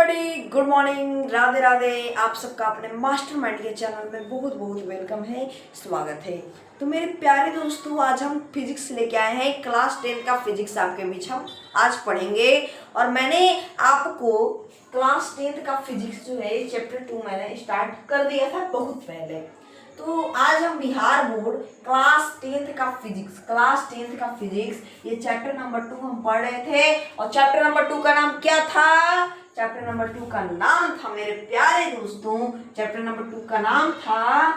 Everybody, good morning, Radhe Radhe. आप सबका अपने मास्टरमाइंड के चैनल में बहुत बहुत वेलकम है, स्वागत है। तो मेरे प्यारे दोस्तों, आज हम फिजिक्स लेके आए हैं। क्लास 10 का फिजिक्स आपके बीच हम आज पढ़ेंगे। और मैंने आपको क्लास 10 का फिजिक्स जो है चैप्टर 2 मैंने स्टार्ट कर दिया था बहुत पहले। तो आज हम बिहार बोर्ड क्लास 10 का फिजिक्स ये चैप्टर नंबर 2 हम पढ़ रहे थे। और चैप्टर नंबर 2 का नाम क्या था? चैप्टर नंबर 2 का नाम था मेरे प्यारे दोस्तों, चैप्टर नंबर 2 का नाम था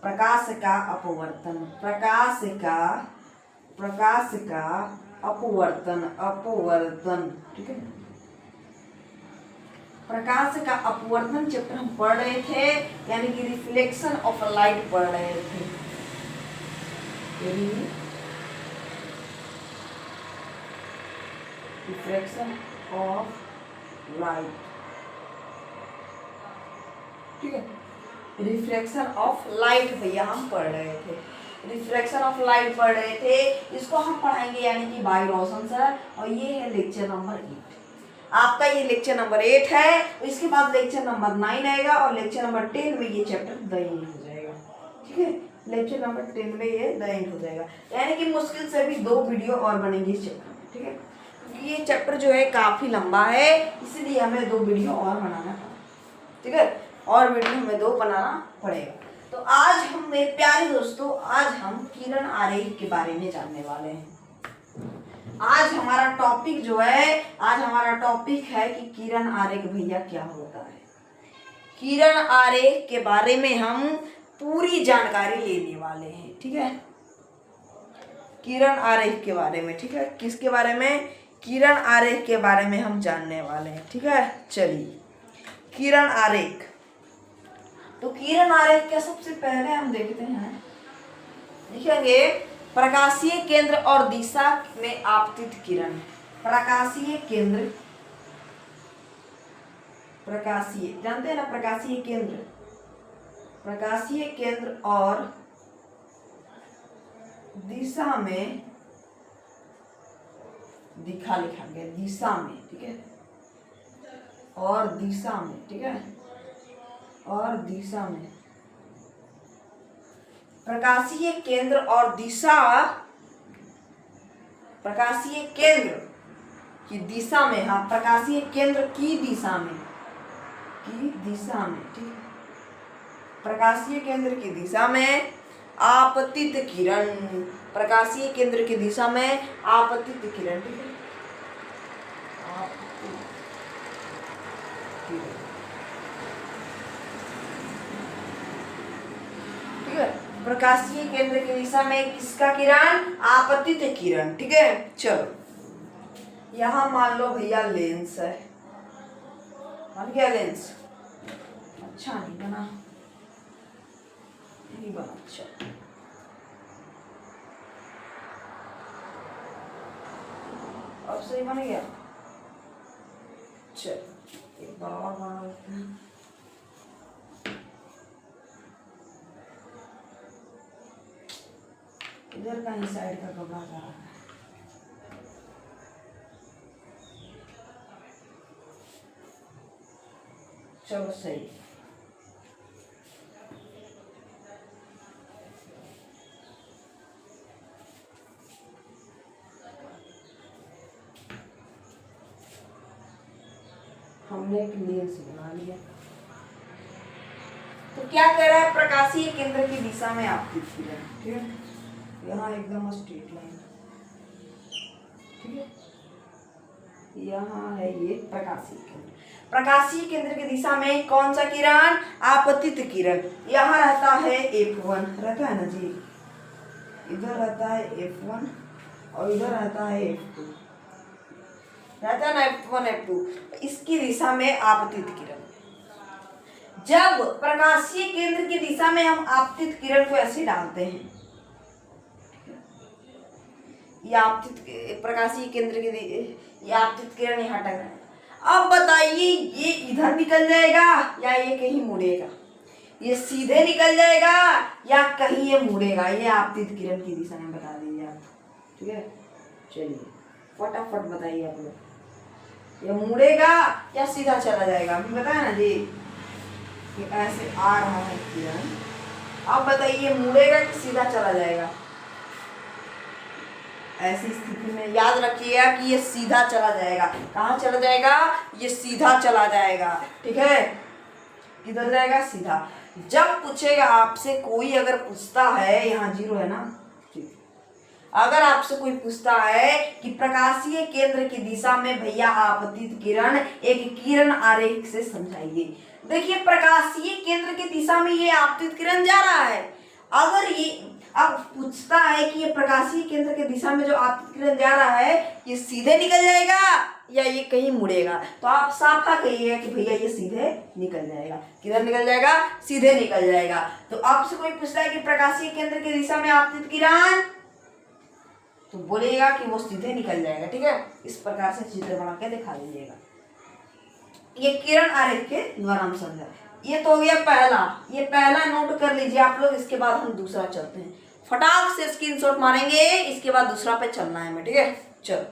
प्रकाश का अपवर्तन। प्रकाश का अपवर्तन, ठीक है। प्रकाश का अपवर्तन चैप्टर हम पढ़ रहे थे, यानी कि रिफ्लेक्शन ऑफ लाइट पढ़ रहे थे। रिफ्लेक्शन ऑफ लाइट, ठीक है। रिफ्लेक्शन ऑफ लाइट भैया हम पढ़ रहे थे, रिफ्लेक्शन ऑफ लाइट पढ़ रहे थे। इसको हम पढ़ाएंगे यानी कि बाय रोशन सर। और ये है लेक्चर नंबर 8। आपका ये लेक्चर नंबर 8 है। इसके बाद लेक्चर नंबर 9 आएगा और लेक्चर नंबर 10 में ये चैप्टर द एंड हो जाएगा, ठीक है। लेक्चर नंबर 10 में ये द एंड हो जाएगा, यानी कि मुश्किल से भी 2 वीडियो और बनेंगे इस चैप्टर में, ठीक है। क्योंकि ये चैप्टर जो है काफी लंबा है, इसलिए हमें 2 वीडियो और बनाना पड़ेगा, ठीक है। और वीडियो हमें 2 बनाना पड़ेगा। तो आज हम मेरे प्यारे दोस्तों, आज हम किरण आरेख के बारे में जानने वाले हैं। आज हमारा टॉपिक जो है, आज हमारा टॉपिक है कि किरण आरेख भैया क्या होता है। किरण आरेख के बारे में हम पूरी जानकारी लेने वाले हैं, ठीक है। किरण आरेख के बारे में, ठीक है। किसके बारे में? किरण आरेख के बारे में हम जानने वाले हैं, ठीक है। चलिए, किरण आरेख। तो किरण आरेख क्या, सबसे पहले हम देखते हैं, लिखेंगे प्रकाशीय केंद्र और दिशा में आपतित किरण। प्रकाशीय केंद्र, प्रकाशीय जानते हैं ना, प्रकाशीय केंद्र, प्रकाशीय केंद्र और दिशा में लिखेंगे दिशा में, ठीक है। और दिशा में, ठीक है। और दिशा में प्रकाशीय केंद्र और दिशा, प्रकाशीय केंद्र की दिशा में, हाँ, प्रकाशीय केंद्र की दिशा में, ठीक है। प्रकाशीय केंद्र की दिशा में आपतित किरण, प्रकाशीय केंद्र की दिशा में आपतित किरण, ठीक है। ठीक है, प्रकाशीय केंद्र की दिशा में किसका किरण? आपतित किरण, ठीक है। चलो, यहां मान लो भैया लेंस है, मान गया लेंस। अच्छा नहीं बना, नहीं बना, अच्छा। अब सही बन गया। चलो, एक बार और बना लेते हैं। इधर का ही साइड का कपड़ा जा रहा है। चलो सही। हमने एक लेंस बना लिया। तो क्या कह रहा है? प्रकाशीय केंद्र की दिशा में आपतित किरण, ठीक है। यहाँ एकदम स्ट्रेट लाइन, ठीक है। यहाँ है ये प्रकाशीय केंद्र। प्रकाशीय केंद्र की दिशा में कौन सा किरण? आपतित किरण। यहाँ रहता है F1, रहता है ना जी, इधर रहता है F1 और इधर रहता है F2, रहता है ना F1 F2। इसकी दिशा में आपतित किरण। जब प्रकाशीय केंद्र की दिशा में हम आपतित किरण को ऐसे डालते हैं, ये आपतित प्रकाशीय केंद्र की ये आपतित किरण यहाँ टक रहा है। अब बताइए, ये इधर निकल जाएगा या ये कहीं मुड़ेगा? ये सीधे निकल जाएगा या कहीं ये मुड़ेगा? ये आपतित किरण की दिशा में बता दीजिए आप, ठीक है। चलिए फटाफट बताइए आप लोग। ये मुड़ेगा या सीधा चला जाएगा, अभी बताया ना जी कि ऐसे आ रहा है किरण। अब बताइए मुड़ेगा कि सीधा चला जाएगा। ऐसी स्थिति में याद रखिएगा कि ये सीधा चला जाएगा। कहाँ चला जाएगा? ये सीधा चला जाएगा। ठीक है, किधर जाएगा? सीधा। जब पूछेगा आपसे कोई, अगर पूछता है, यहाँ 0 है ना, अगर आपसे कोई पूछता है कि प्रकाशीय केंद्र की दिशा में भैया आपतित किरण एक किरण आरेख से समझाइए। देखिए प्रकाशीय केंद्र की दिशा में ये आपतित किरण जा रहा है। अगर ये अब पूछता है कि ये प्रकाशीय केंद्र की दिशा में जो आपतित किरण जा रहा है ये सीधे निकल जाएगा या ये कहीं मुड़ेगा, तो आप साफा कहिएगा कि भैया ये सीधे निकल जाएगा। किधर निकल जाएगा? सीधे निकल जाएगा। तो आपसे कोई पूछता है कि प्रकाशीय केंद्र की दिशा में आपतित किरण, तो बोलिएगा कि वो सीधे निकल जाएगा। ठीक है, इस प्रकार से चित्र बना के दिखा दीजिएगा। ये किरण आरेख के द्वारा हम समझा। ये तो हो गया पहला, ये पहला नोट कर लीजिए आप लोग। इसके बाद हम दूसरा चलते हैं, फटाक से स्क्रीनशॉट मारेंगे, इसके बाद दूसरा पे चलना है हमें। ठीक है, चलो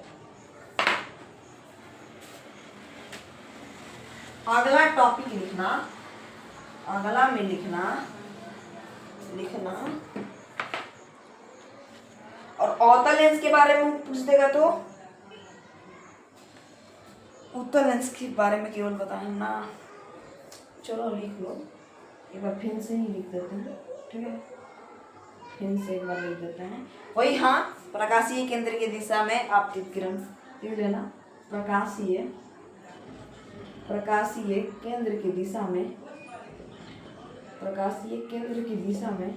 अगला टॉपिक लिखना, अगला में लिखना और अवतल लेंस के बारे में पूछ देगा तो उत्तल लेंस के बारे में केवल बताना। चलो लिख लो, एक बार फिर से ही लिख देते हैं। ठीक है, फिर से एक बार लिख देते हैं वही। हाँ, प्रकाशीय केंद्र की दिशा में आपतित किरण, लिख लेना। प्रकाशीय केंद्र की दिशा में, प्रकाशीय केंद्र की दिशा में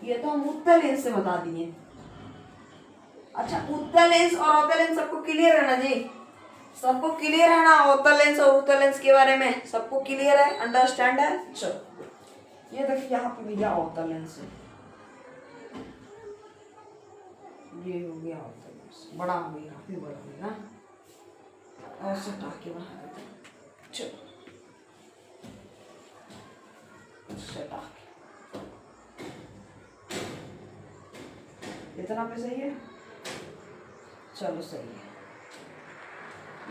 ये तो हम उत्तल लेंस से बता दिए। अच्छा, उत्तल लेंस और अवतल लेंस सबको क्लियर है ना जी? सबको क्लियर है ना अवतल लेंस और उत्तल लेंस के बारे में? सबको क्लियर है, अंडरस्टैंड है? चलो ये देखिए यहाँ पे भैया अवतल लेंस है, ये हो गया अवतल लेंस, बड़ा हो गया, काफी बड़ा हो गया और से टाके बना देते हैं। चलो इतना पे सही है? चलो सही है।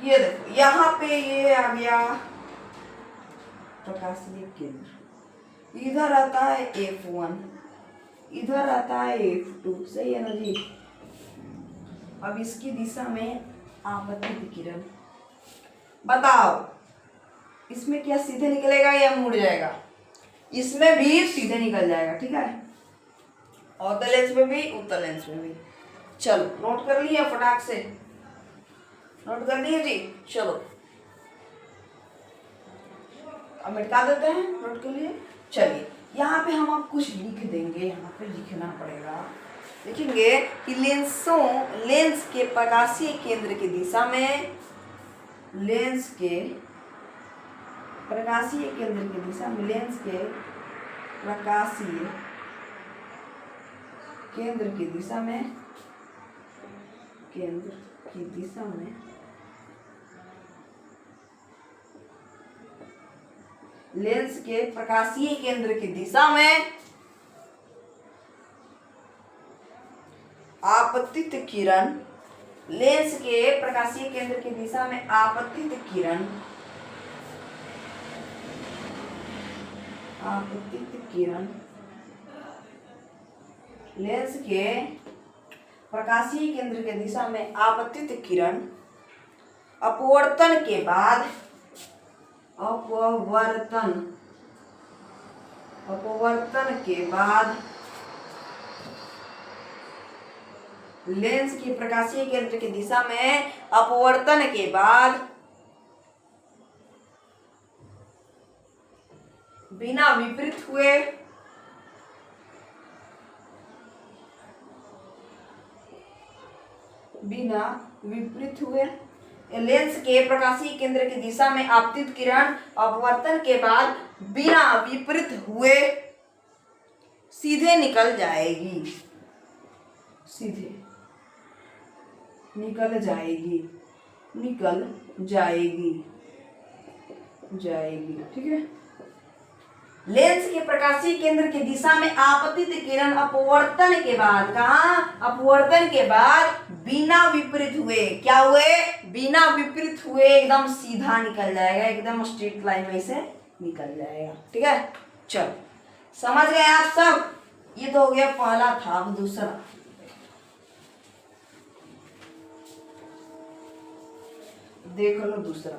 ये देखो यहाँ पे ये आ गया प्रकाशीय केंद्र, इधर आता है F1, इधर आता है F2, सही है ना जी? अब इसकी दिशा में आपतित किरण, बताओ इसमें क्या सीधे निकलेगा या मुड़ जाएगा? इसमें भी सीधे निकल जाएगा। ठीक है, अवतल लेंस में भी, उत्तल लेंस में भी। चलो नोट कर लिया, फटाक से नोट कर लिए जी। चलो अब मिटा देते हैं, नोट कर लिए। चलिए यहाँ पे हम आप कुछ लिख देंगे, यहाँ पे लिखना पड़ेगा। लिखेंगे कि लेंस के प्रकाशीय केंद्र की दिशा में, लेंस के प्रकाशीय केंद्र की दिशा में, लेंस के प्रकाशीय केंद्र की दिशा में, केंद्र की दिशा में लेंस के प्रकाशीय केंद्र की दिशा में आपतित किरण, लेंस के प्रकाशीय केंद्र की दिशा में आपतित किरण, आपतित किरण लेंस के प्रकाशीय केंद्र के दिशा में आपतित किरण अपवर्तन के बाद, अपवर्तन के बाद लेंस की प्रकाशीय केंद्र की दिशा में अपवर्तन के बाद बिना विपरीत हुए लेंस के प्रकाशीय केंद्र की दिशा में आपतित किरण अपवर्तन के बाद बिना विपरीत हुए सीधे निकल जाएगी, सीधे निकल जाएगी, जाएगी। ठीक है, लेंस के प्रकाशीय केंद्र की दिशा में आपतित किरण अपवर्तन के बाद, कहा अपवर्तन के बाद बिना विपरीत हुए, क्या हुए, बिना विपरीत हुए एकदम सीधा निकल जाएगा, एकदम स्ट्रेट लाइन में से निकल जाएगा। ठीक है, चलो समझ गए आप सब। ये तो हो गया पहला था। अब दूसरा देख लो, दूसरा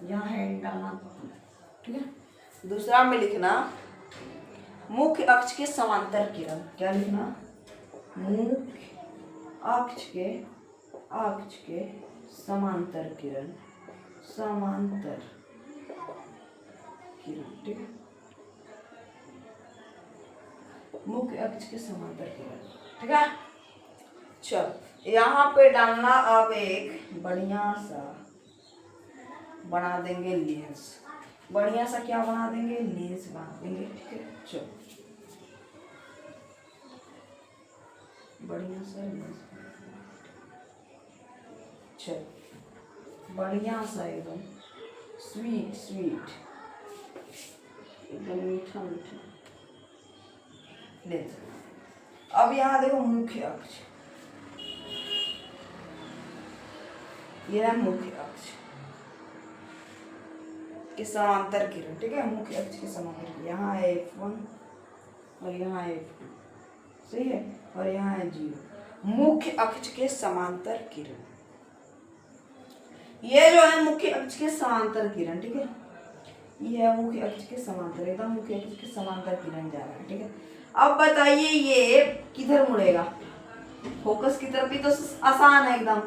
यहाँ हैंड डालना, ठीक है। दूसरा में लिखना मुख्य अक्ष के समांतर किरण, क्या लिखना, मुख्य अक्ष के समांतर किरण, समांतर किरण, ठीक है, मुख्य अक्ष के समांतर किरण, ठीक है। चल यहाँ पे डालना अब एक बढ़िया सा बना देंगे लेंस, बढ़िया सा क्या बना देंगे, लेंस बना देंगे, ठीक है। चलो बढ़िया सा लेंस, चलो बढ़िया सा एकदम स्वीट स्वीट, एकदम मीठा मीठा लेंस। अब यहाँ देखो मुख्य अक्ष, यह है मुख्य अक्ष के समांतर किरण, ठीक है, मुख्य अक्ष के समांतर, यहाँ है F1 और यहाँ है F2, सही है, और यहाँ है 0, मुख्य अक्ष के समांतर किरण। ये जो है मुख्य अक्ष के समांतर किरण, ठीक है, ये है मुख्य अक्ष के समांतर, एकदम मुख्य अक्ष के समांतर किरण जा रहा है, ठीक है। अब बताइए ये किधर मुड़ेगा, फोकस की तरफ भी तो आसान है एकदम,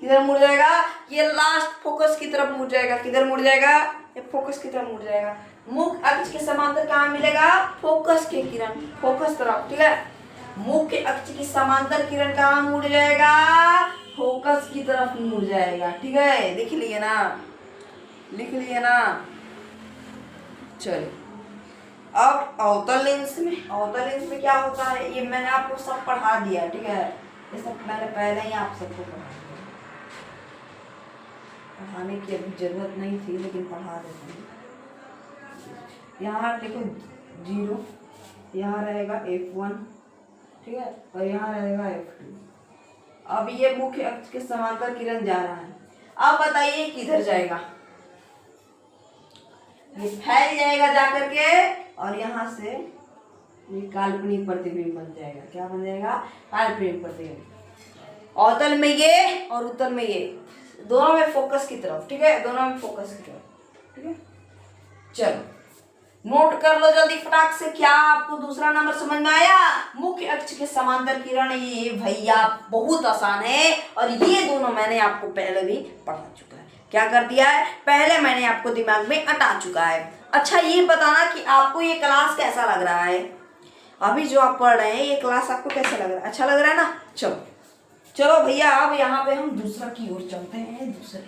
किधर मुड़ जाएगा, ये लास्ट फोकस की तरफ मुड़ जाएगा, किधर मुड़ जाएगा, ये फोकस की तरफ मुड़ जाएगा। मुख्य अक्ष के समांतर कहाँ मिलेगा, फोकस के किरण, फोकस तरफ, ठीक है। मुख्य अक्ष की समांतर किरण कहाँ मुड़ जाएगा, फोकस की तरफ मुड़ जाएगा, ठीक है, लिख लिए ना, लिख लिए ना। चलिए अब अवतल लेंस में, अवतल लेंस में क्या होता है, ये मैंने आपको सब पढ़ा दिया, ठीक है, ये सब मैंने पहले ही आप सबको पढ़ा दिया, पढ़ाने की अभी जरूरत नहीं थी लेकिन पढ़ा देते हैं। यहाँ देखो 0, यहाँ रहेगा F1, ठीक है, और यहाँ रहेगा F2। अब ये मुख्य अक्ष के समांतर किरण जा रहा है, अब बताइए किधर जाएगा, ये फैल जाएगा जाकर के, और यहाँ से ये काल्पनिक प्रतिबिंब बन जाएगा, क्या बन जाएगा, काल्पनिक प्रतिबिंब। अवतल में ये और उत्तल में ये, दोनों में फोकस की तरफ, ठीक है, दोनों में फोकस की तरफ, ठीक है। चलो नोट कर लो जल्दी फटाक से, क्या आपको दूसरा नंबर समझ में आया, मुख्य अक्ष के समांतर किरण, ये भैया बहुत आसान है, और ये दोनों मैंने आपको पहले भी पढ़ा चुका है, क्या कर दिया है, पहले मैंने आपको दिमाग में अटा चुका है। अच्छा ये बताना कि आपको ये क्लास कैसा लग रहा है, अभी जो आप पढ़ रहे हैं ये क्लास आपको कैसा लग रहा है, अच्छा लग रहा है ना। चलो चलो भैया अब यहाँ पे हम दूसरा की ओर चलते हैं, दूसरे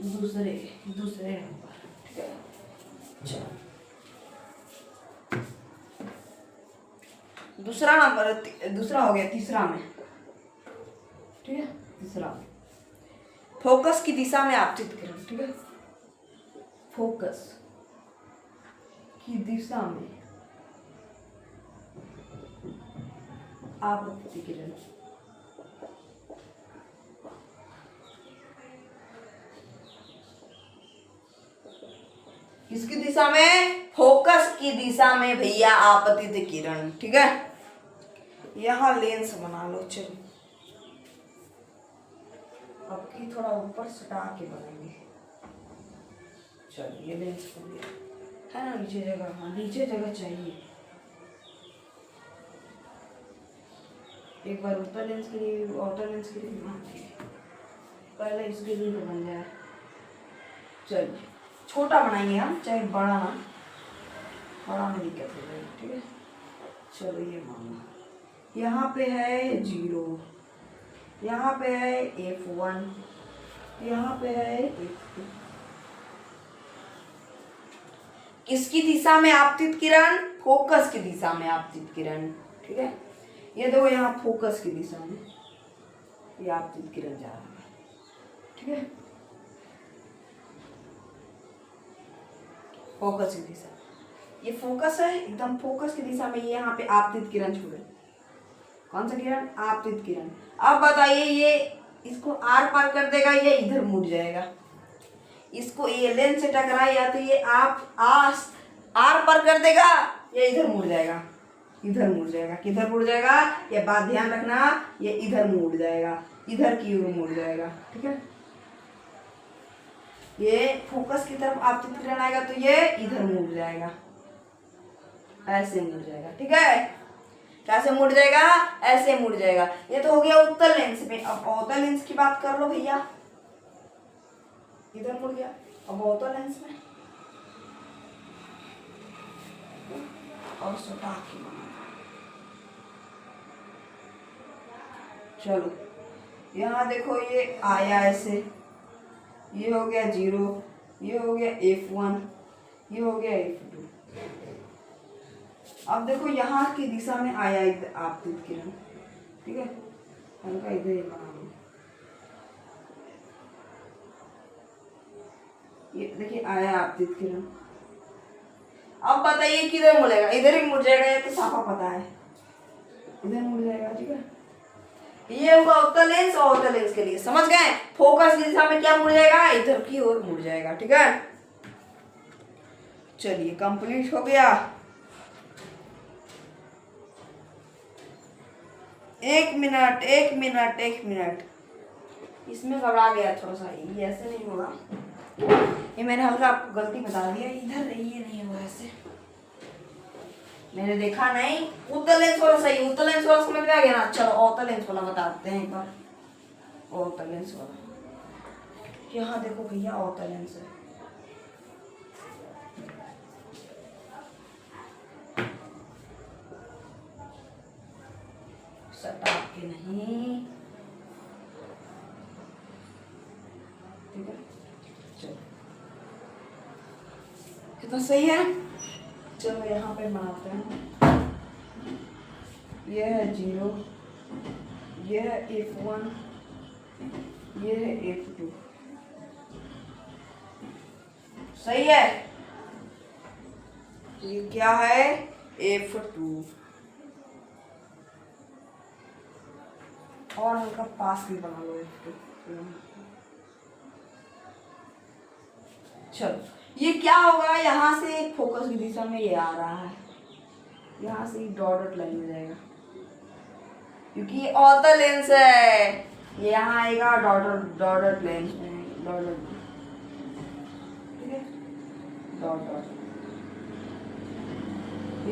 नंबर, ठीक है। चलो दूसरा नंबर, दूसरा हो गया, तीसरा में, ठीक है, तीसरा फोकस की दिशा में आपतित किरण, ठीक है, फोकस की दिशा में आपतित किरण, किसकी दिशा में, फोकस की दिशा में भैया आपतित किरण, ठीक है। यहाँ लेंस बना लो, चलो अब की थोड़ा ऊपर सटा के बनाएंगे, चलो ये लेंस बन गया है ना, नीचे जगह, हाँ नीचे जगह चाहिए, एक बार ऊपर लेंस के लिए, आउटर लेंस के लिए बना चाहिए, पहले इसके लिए तो बन जाए। चलिए छोटा बनाएंगे हम, चाहे बड़ा ना, बड़ा में दिक्कत हो जाएगी, ठीक है। चलो ये मानो यहाँ पे है 0, यहाँ पे है F1, यहाँ पे है F2, किसकी दिशा में आपतित किरण, फोकस की दिशा में आपतित किरण, ठीक है। ये देखो यहाँ फोकस की दिशा में ये आपतित किरण जा रहा है, ठीक है। फोकस की दिशा, ये फोकस है, एकदम फोकस की दिशा में ये यहाँ पे आपतित किरण छू रही। कौन सा किरण? आपतित किरण। अब बताइए ये इसको आर पार कर देगा, ये इधर मुड़ जाएगा। इसको ये लेंस से टकराया तो ये आप आर पार कर देगा, ये इधर मुड़ जाएगा, इधर मुड़ जाएगा। किधर मुड़ जाएगा? ये बात ध्यान रखना, ये इधर मुड़ जाएगा, इधर की ओर मुड़ जाएगा। ठीक है, ये फोकस की तरफ आपतित किरण आएगा तो ये इधर मुड़ जाएगा, ऐसे मुड़ जाएगा। ठीक है, कैसे मुड़ जाएगा? ऐसे मुड़ जाएगा। ये तो हो गया उत्तल लेंस में। अब अवतल लेंस की बात कर लो भैया, इधर मुड़ गया। अब अवतल लेंस में और सटा के चलो, यहाँ देखो ये आया ऐसे, ये हो गया 0, ये हो गया F1, ये हो गया F2। अब देखो यहाँ की दिशा में आया इधर आपतित किरण। ठीक है, हल्का इधर ही बना लो। ये देखिए आया आपतित किरण। अब बताइए किधर मुड़ेगा? इधर ही मुड़ जाएगा, ये तो साफा पता है, इधर मुड़ जाएगा। ठीक है, ये हुआ उत्तल लेंस और अवतल लेंस के लिए। समझ गए? फोकस की दिशा में क्या मुड़ जाएगा? इधर की ओर मुड़ जाएगा। ठीक है, चलिए कंप्लीट हो गया। एक मिनट, इसमें घबरा गया थोड़ा सा, ये ऐसे नहीं होगा, ये मैंने हल्का आपको गलती बता दिया, इधर ये नहीं होगा ऐसे, मैंने देखा नहीं। उत्तल लेंस वाला सही, उत्तल लेंस वाला समझ में आ गया ना। चलो अवतल लेंस वाला बताते हैं एक बार। अवतल लेंस वाला यहाँ देखो भैया, अवतल लेंस है। सटा के नहीं, ठीक है, चलो कितना सही है। चलो यहाँ पे बनाते हैं, ये है 0, ये है F1, ये है F2। सही है, ये क्या है? F2। और हल्का पास भी बना लो F2। चलो ये क्या होगा? यहाँ से फोकस की दिशा में ये आ रहा है, यहाँ से डॉटेड लाइन में जाएगा, क्योंकि ये अवतल लेंस है। ये यहाँ आएगा डॉटेड लेंस में, डॉटेड, ठीक है, डॉट।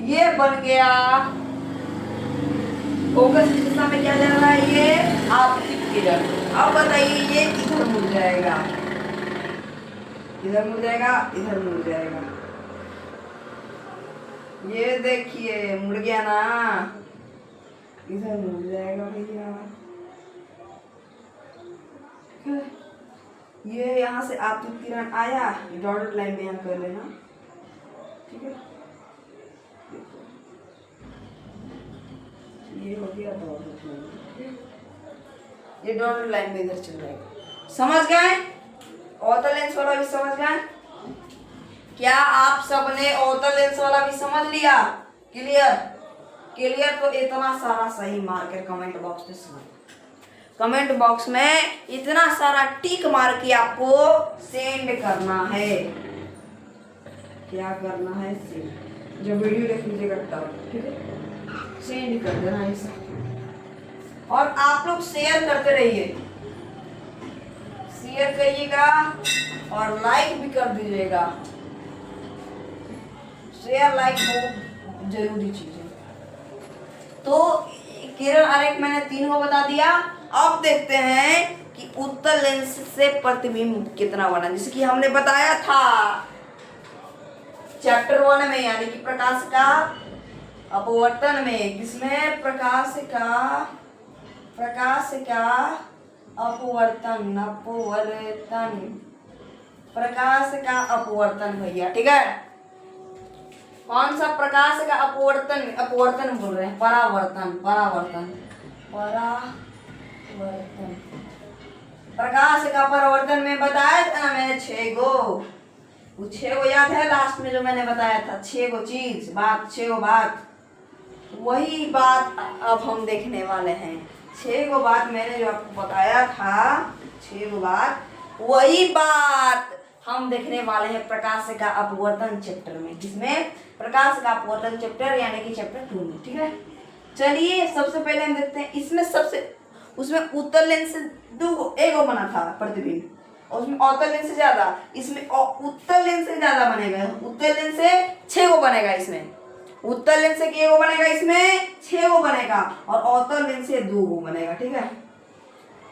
ये बन गया फोकस की दिशा में क्या जा रहा है? ये आपतित किरण। अब बताइए ये इधर मुड़ जाएगा, इधर मुड़ जाएगा, इधर मुड़ जाएगा। ये देखिए मुड़ गया ना, इधर मुड़ जाएगा भैया। ये यहाँ से आपतित किरण आया, डॉटेड लाइन में यहाँ कर लेना। ठीक है, ये हो गया डॉटेड लाइन, ये डॉटेड लाइन में इधर चल जाएगा। समझ गए? अवतल लेंस वाला भी समझ गए? क्या आप सबने अवतल लेंस वाला भी समझ लिया? क्लियर? क्लियर तो इतना सारा सही मार कर कमेंट बॉक्स में समझ, कमेंट बॉक्स में इतना सारा टिक मार के आपको सेंड करना है। क्या करना है? सेंड। जब वीडियो देख लीजिएगा तब, ठीक है, सेंड कर देना ऐसा। और आप लोग शेयर करते रहिए, शेयर करिएगा और लाइक भी कर दीजिएगा। शेयर लाइक बहुत जरूरी चीज है। तो किरण आरेख मैंने तीनों बता दिया। अब देखते हैं कि उत्तल लेंस से प्रतिबिंब कितना बना, जैसे कि हमने बताया था चैप्टर 1 में, यानी कि प्रकाश का अपवर्तन में। किसमें? प्रकाश का अपवर्तन, प्रकाश का अपवर्तन भैया। ठीक है, कौन सा प्रकाश का अपवर्तन बोल रहे हैं? परावर्तन। प्रकाश का परावर्तन में बताया था ना मैंने 6 गो, वो 6 को याद है लास्ट में जो मैंने बताया था, 6 को चीज बात, 6 को बात, वही बात अब हम देखने वाले हैं। 6 को बात मैंने जो आपको बताया था, 6 को बात, वही बात हम देखने वाले हैं प्रकाश का अपवर्तन चैप्टर में। जिसमें प्रकाश का अपवर्तन चैप्टर यानी कि चैप्टर 2 में। ठीक है, चलिए सबसे पहले हम देखते हैं इसमें उसमें उत्तल लेंस से एक बना था प्रतिबिंब, और उसमें अवतल लेंस से ज्यादा, इसमें उत्तल लेंस से ज्यादा बनेगा। उत्तल लेंस से 6 को बनेगा, इसमें उत्तल लेंस से क्या बनेगा, इसमें 6 को बनेगा, और अवतल लेंस से 2 को बनेगा। ठीक है,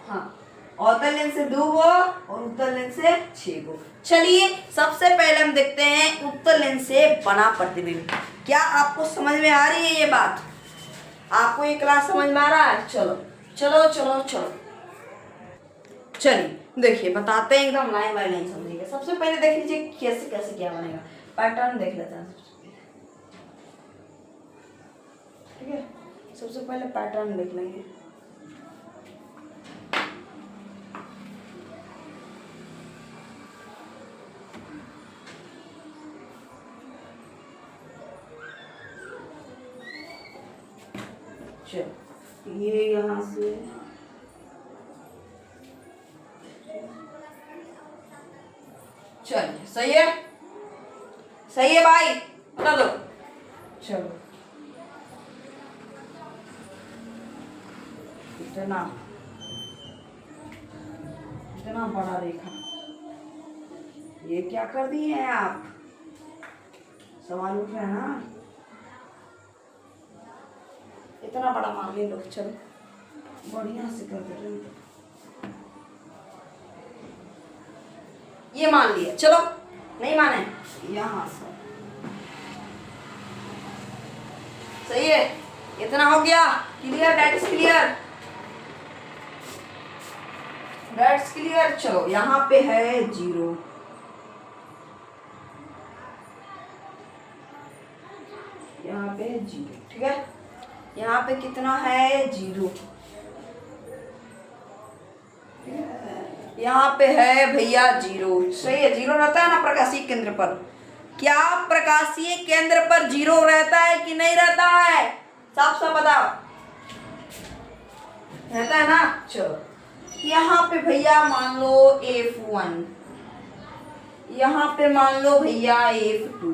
हाँ, अवतल लेंस से 2 को और उत्तल लेंस से 6 को। चलिए सबसे पहले हम देखते हैं उत्तल लेंस से बना प्रतिबिंब। क्या आपको समझ में आ रही है ये बात? आपको ये क्लास समझ में आ रहा है? चलो चलो चलो चलो, चलिए देखिए बताते हैं एकदम लाइन बाय लाइन समझिएगा। सबसे पहले देख लीजिए कैसे कैसे क्या बनेगा, पैटर्न देख लेते हैं सबसे पहले। ठीक है, सबसे पहले पैटर्न देख लेंगे। चलो ये यहाँ से चलिए, सही है, सही है भाई, बता दो। चलो इतना इतना बड़ा रेखा ये क्या कर दिए हैं आप? सवाल उठ रहे हैं ना, इतना बड़ा मान ले लो। चलो बढ़िया से कर दे, ये मान लिया। चलो नहीं माने, यहाँ से सही है, इतना हो गया। Clear, that is clear, that's clear. चलो यहाँ पे है 0, यहाँ पे 0। ठीक है, यहाँ पे कितना है 0, यहाँ पे है भैया 0। सही है, 0 रहता है ना प्रकाशीय केंद्र पर? क्या प्रकाशीय केंद्र पर 0 रहता है कि नहीं रहता है? साफ साफ बताओ, रहता है ना। चलो यहाँ पे भैया मान लो F1, यहाँ पे मान लो भैया F2,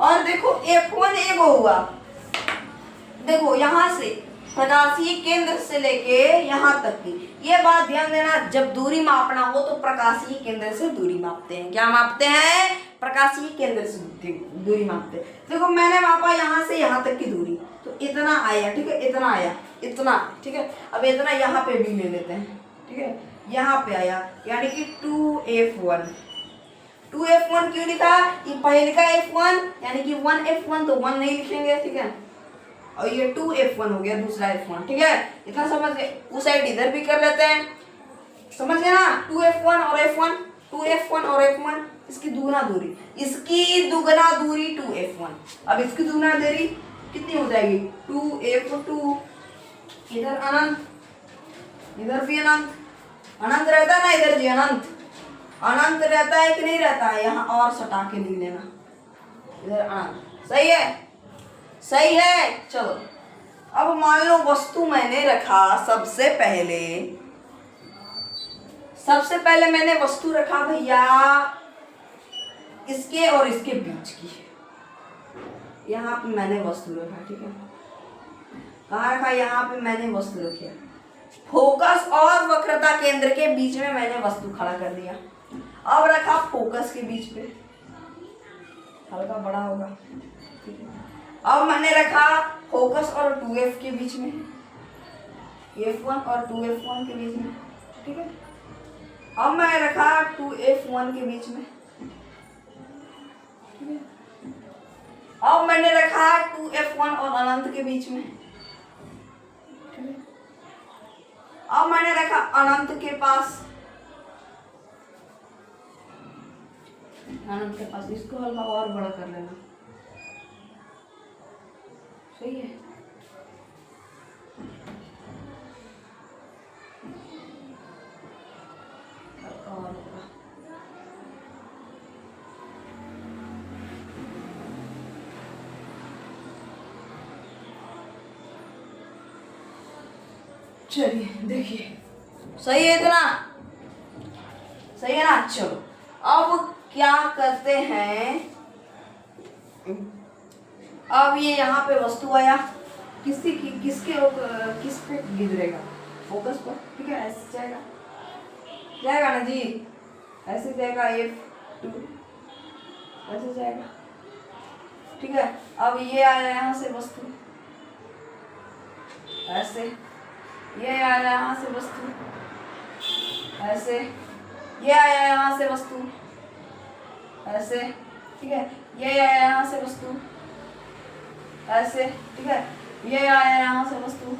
और देखो F1 एगो हुआ। देखो यहाँ से प्रकाशीय केंद्र से लेके यहाँ तक की ये बात ध्यान देना, जब दूरी मापना हो तो प्रकाशीय केंद्र से दूरी मापते हैं। क्या मापते हैं? प्रकाशीय केंद्र से दूरी मापते हैं। देखो मैंने मापा यहाँ से यहाँ तक की दूरी, तो इतना आया। ठीक है, इतना आया, इतना। ठीक है, अब इतना यहाँ पे भी ले लेते हैं। ठीक है, यहाँ पे आया यानी कि 2F1। 2F1 क्यों लिखा? ये पहले का F1 यानी कि 1F1, तो 1 नहीं लिखेंगे। ठीक है, और ये 2F1 हो गया, दूसरा F1। ठीक है, इतना समझ गए। उस साइड इधर भी कर लेते हैं, समझ गए ना? 2F1 और F1, 2F1 और F1, इसकी दुगना दूरी, इसकी दुगना दूरी 2F1। अब इसकी दुगना दूरी कितनी हो जाएगी? 2F2। इधर अनंत, इधर भी अनंत, अनंत रहता है ना इधर जी, अनंत अनंत रहता है कि नहीं रहता है? यहाँ और सटा के लिख लेना, इधर अनंत। सही है, सही है। चलो अब मान लो वस्तु मैंने रखा, सबसे पहले मैंने वस्तु रखा भैया इसके और इसके बीच की। यहाँ पे मैंने वस्तु रखा। ठीक है, कहाँ रखा? यहाँ पे मैंने वस्तु रखी, फोकस और वक्रता केंद्र के बीच में मैंने वस्तु खड़ा कर दिया। अब रखा फोकस के बीच पे, हल्का बड़ा होगा। ठीक है, अब मैंने रखा फोकस और 2F के बीच में, F1 और 2F1 के बीच में। ठीक है, अब मैं रखा 2F1 के बीच में। ठीक है, अब मैंने रखा 2F1 और अनंत के बीच में। ठीक है, अब मैंने रखा अनंत के पास, अनंत के पास। इसको हल्का और बड़ा कर लेना। सही है, और चलिए देखिए, सही है इतना, सही है ना। चलो अब क्या करते हैं, अब ये यहाँ पे वस्तु आया, किस पे गुजरेगा, फोकस पर, ठीक है। ऐसे जाएगा ना जी, ऐसे जाएगा F2, ऐसे जाएगा, ठीक है। अब ये आया यहाँ से वस्तु, ऐसे, ये आया यहाँ से वस्तु, ऐसे, ये आया यहाँ से वस्तु, ऐसे, ठीक है। ये आया यहाँ से वस्तु, ऐसे, ठीक है। ये आया यहाँ से वस्तु,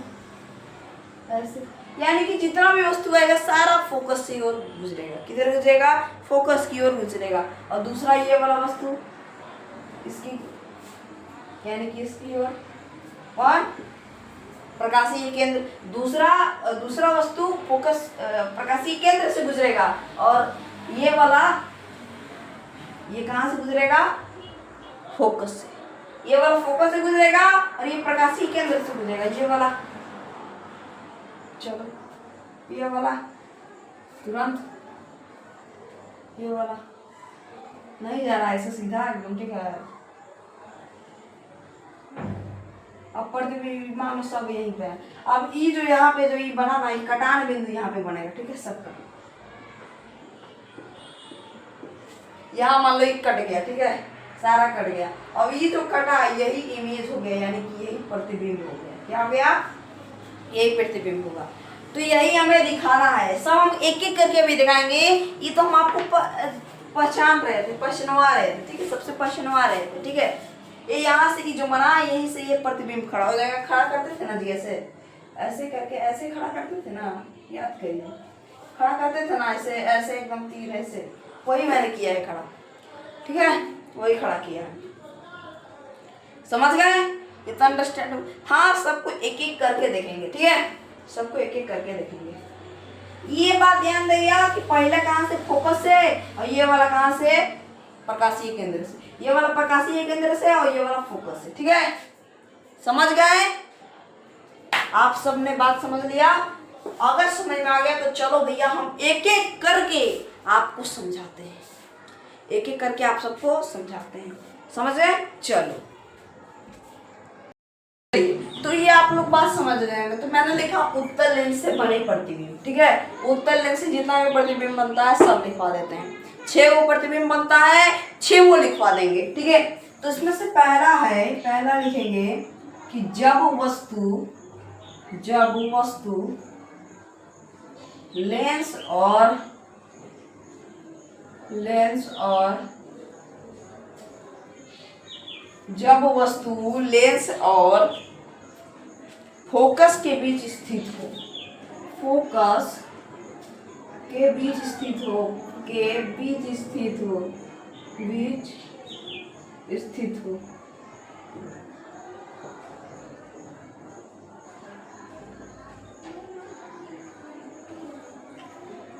ऐसे, यानी कि जितना भी वस्तु आएगा सारा फोकस की ओर गुजरेगा। किधर गुजरेगा, फोकस की ओर गुजरेगा। और दूसरा ये वाला वस्तु इसकी, यानी कि इसकी ओर, और प्रकाशीय केंद्र, दूसरा वस्तु फोकस प्रकाशीय केंद्र से गुजरेगा। और ये वाला, ये कहाँ से गुजरेगा, फोकस से। ये वाला फोकस से गुजरेगा और ये प्रकाशीय केंद्र से गुजरेगा, ये वाला। चलो ये वाला तुरंत, ये वाला नहीं जा रहा ऐसे सीधा एकदम, ठीक है। अब प्रतिबिंब मानो सब यहीं पे है। अब ये जो यहाँ पे जो ये बना ना, ये कटान बिंदु यहाँ पे बनेगा, ठीक है। सबका यहाँ मान लो ये कट गया, ठीक है, सारा कट गया। अब ये जो कटा यही इमेज हो गया, यानी कि यही प्रतिबिंब हो गया। क्या हो गया, यही प्रतिबिंब होगा। तो यही हमें दिखाना है। सब हम एक एक करके भी दिखाएंगे। ये तो हम आपको पहचान रहे थे, पहचानवा रहे थे, ठीक है, सबसे पहचानवा रहे थे, ठीक है। ये यहाँ से जो बना, यहीं से ये प्रतिबिंब खड़ा हो जाएगा। खड़ा करते थे ना जी, ऐसे करके ऐसे खड़ा करते थे ना, याद करिए, खड़ा करते थे ना ऐसे, ऐसे एकदम तीर ऐसे, वही मैंने किया है खड़ा, ठीक है, वही खड़ा किया है। समझ गए, इतना अंडरस्टैंड। हाँ, सबको एक एक करके देखेंगे, ठीक है, सबको एक एक करके देखेंगे। ये बात ध्यान देगा कि पहले कहाँ से, फोकस से, और ये वाला कहाँ से, प्रकाशीय केंद्र से। ये वाला प्रकाशीय केंद्र से और ये वाला फोकस से, ठीक है। समझ गए, आप सबने बात समझ लिया। अगर समझ में आ गया तो चलो भैया हम एक एक करके आपको समझाते हैं, एक एक करके आप सबको समझाते हैं। समझ गए, चलो। तो ये आप लोग बात समझ रहे हैं। तो मैंने लिखा उत्तल लेंस से बने प्रतिबिंब, ठीक है। उत्तल लेंस से जितना भी प्रतिबिंब बनता है सब लिखवा देते हैं। 6 वो प्रतिबिंब बनता है, 6 वो लिखवा देंगे, ठीक है। तो इसमें से पहला लिखेंगे कि जब वस्तु लेंस और फोकस के बीच स्थित हो,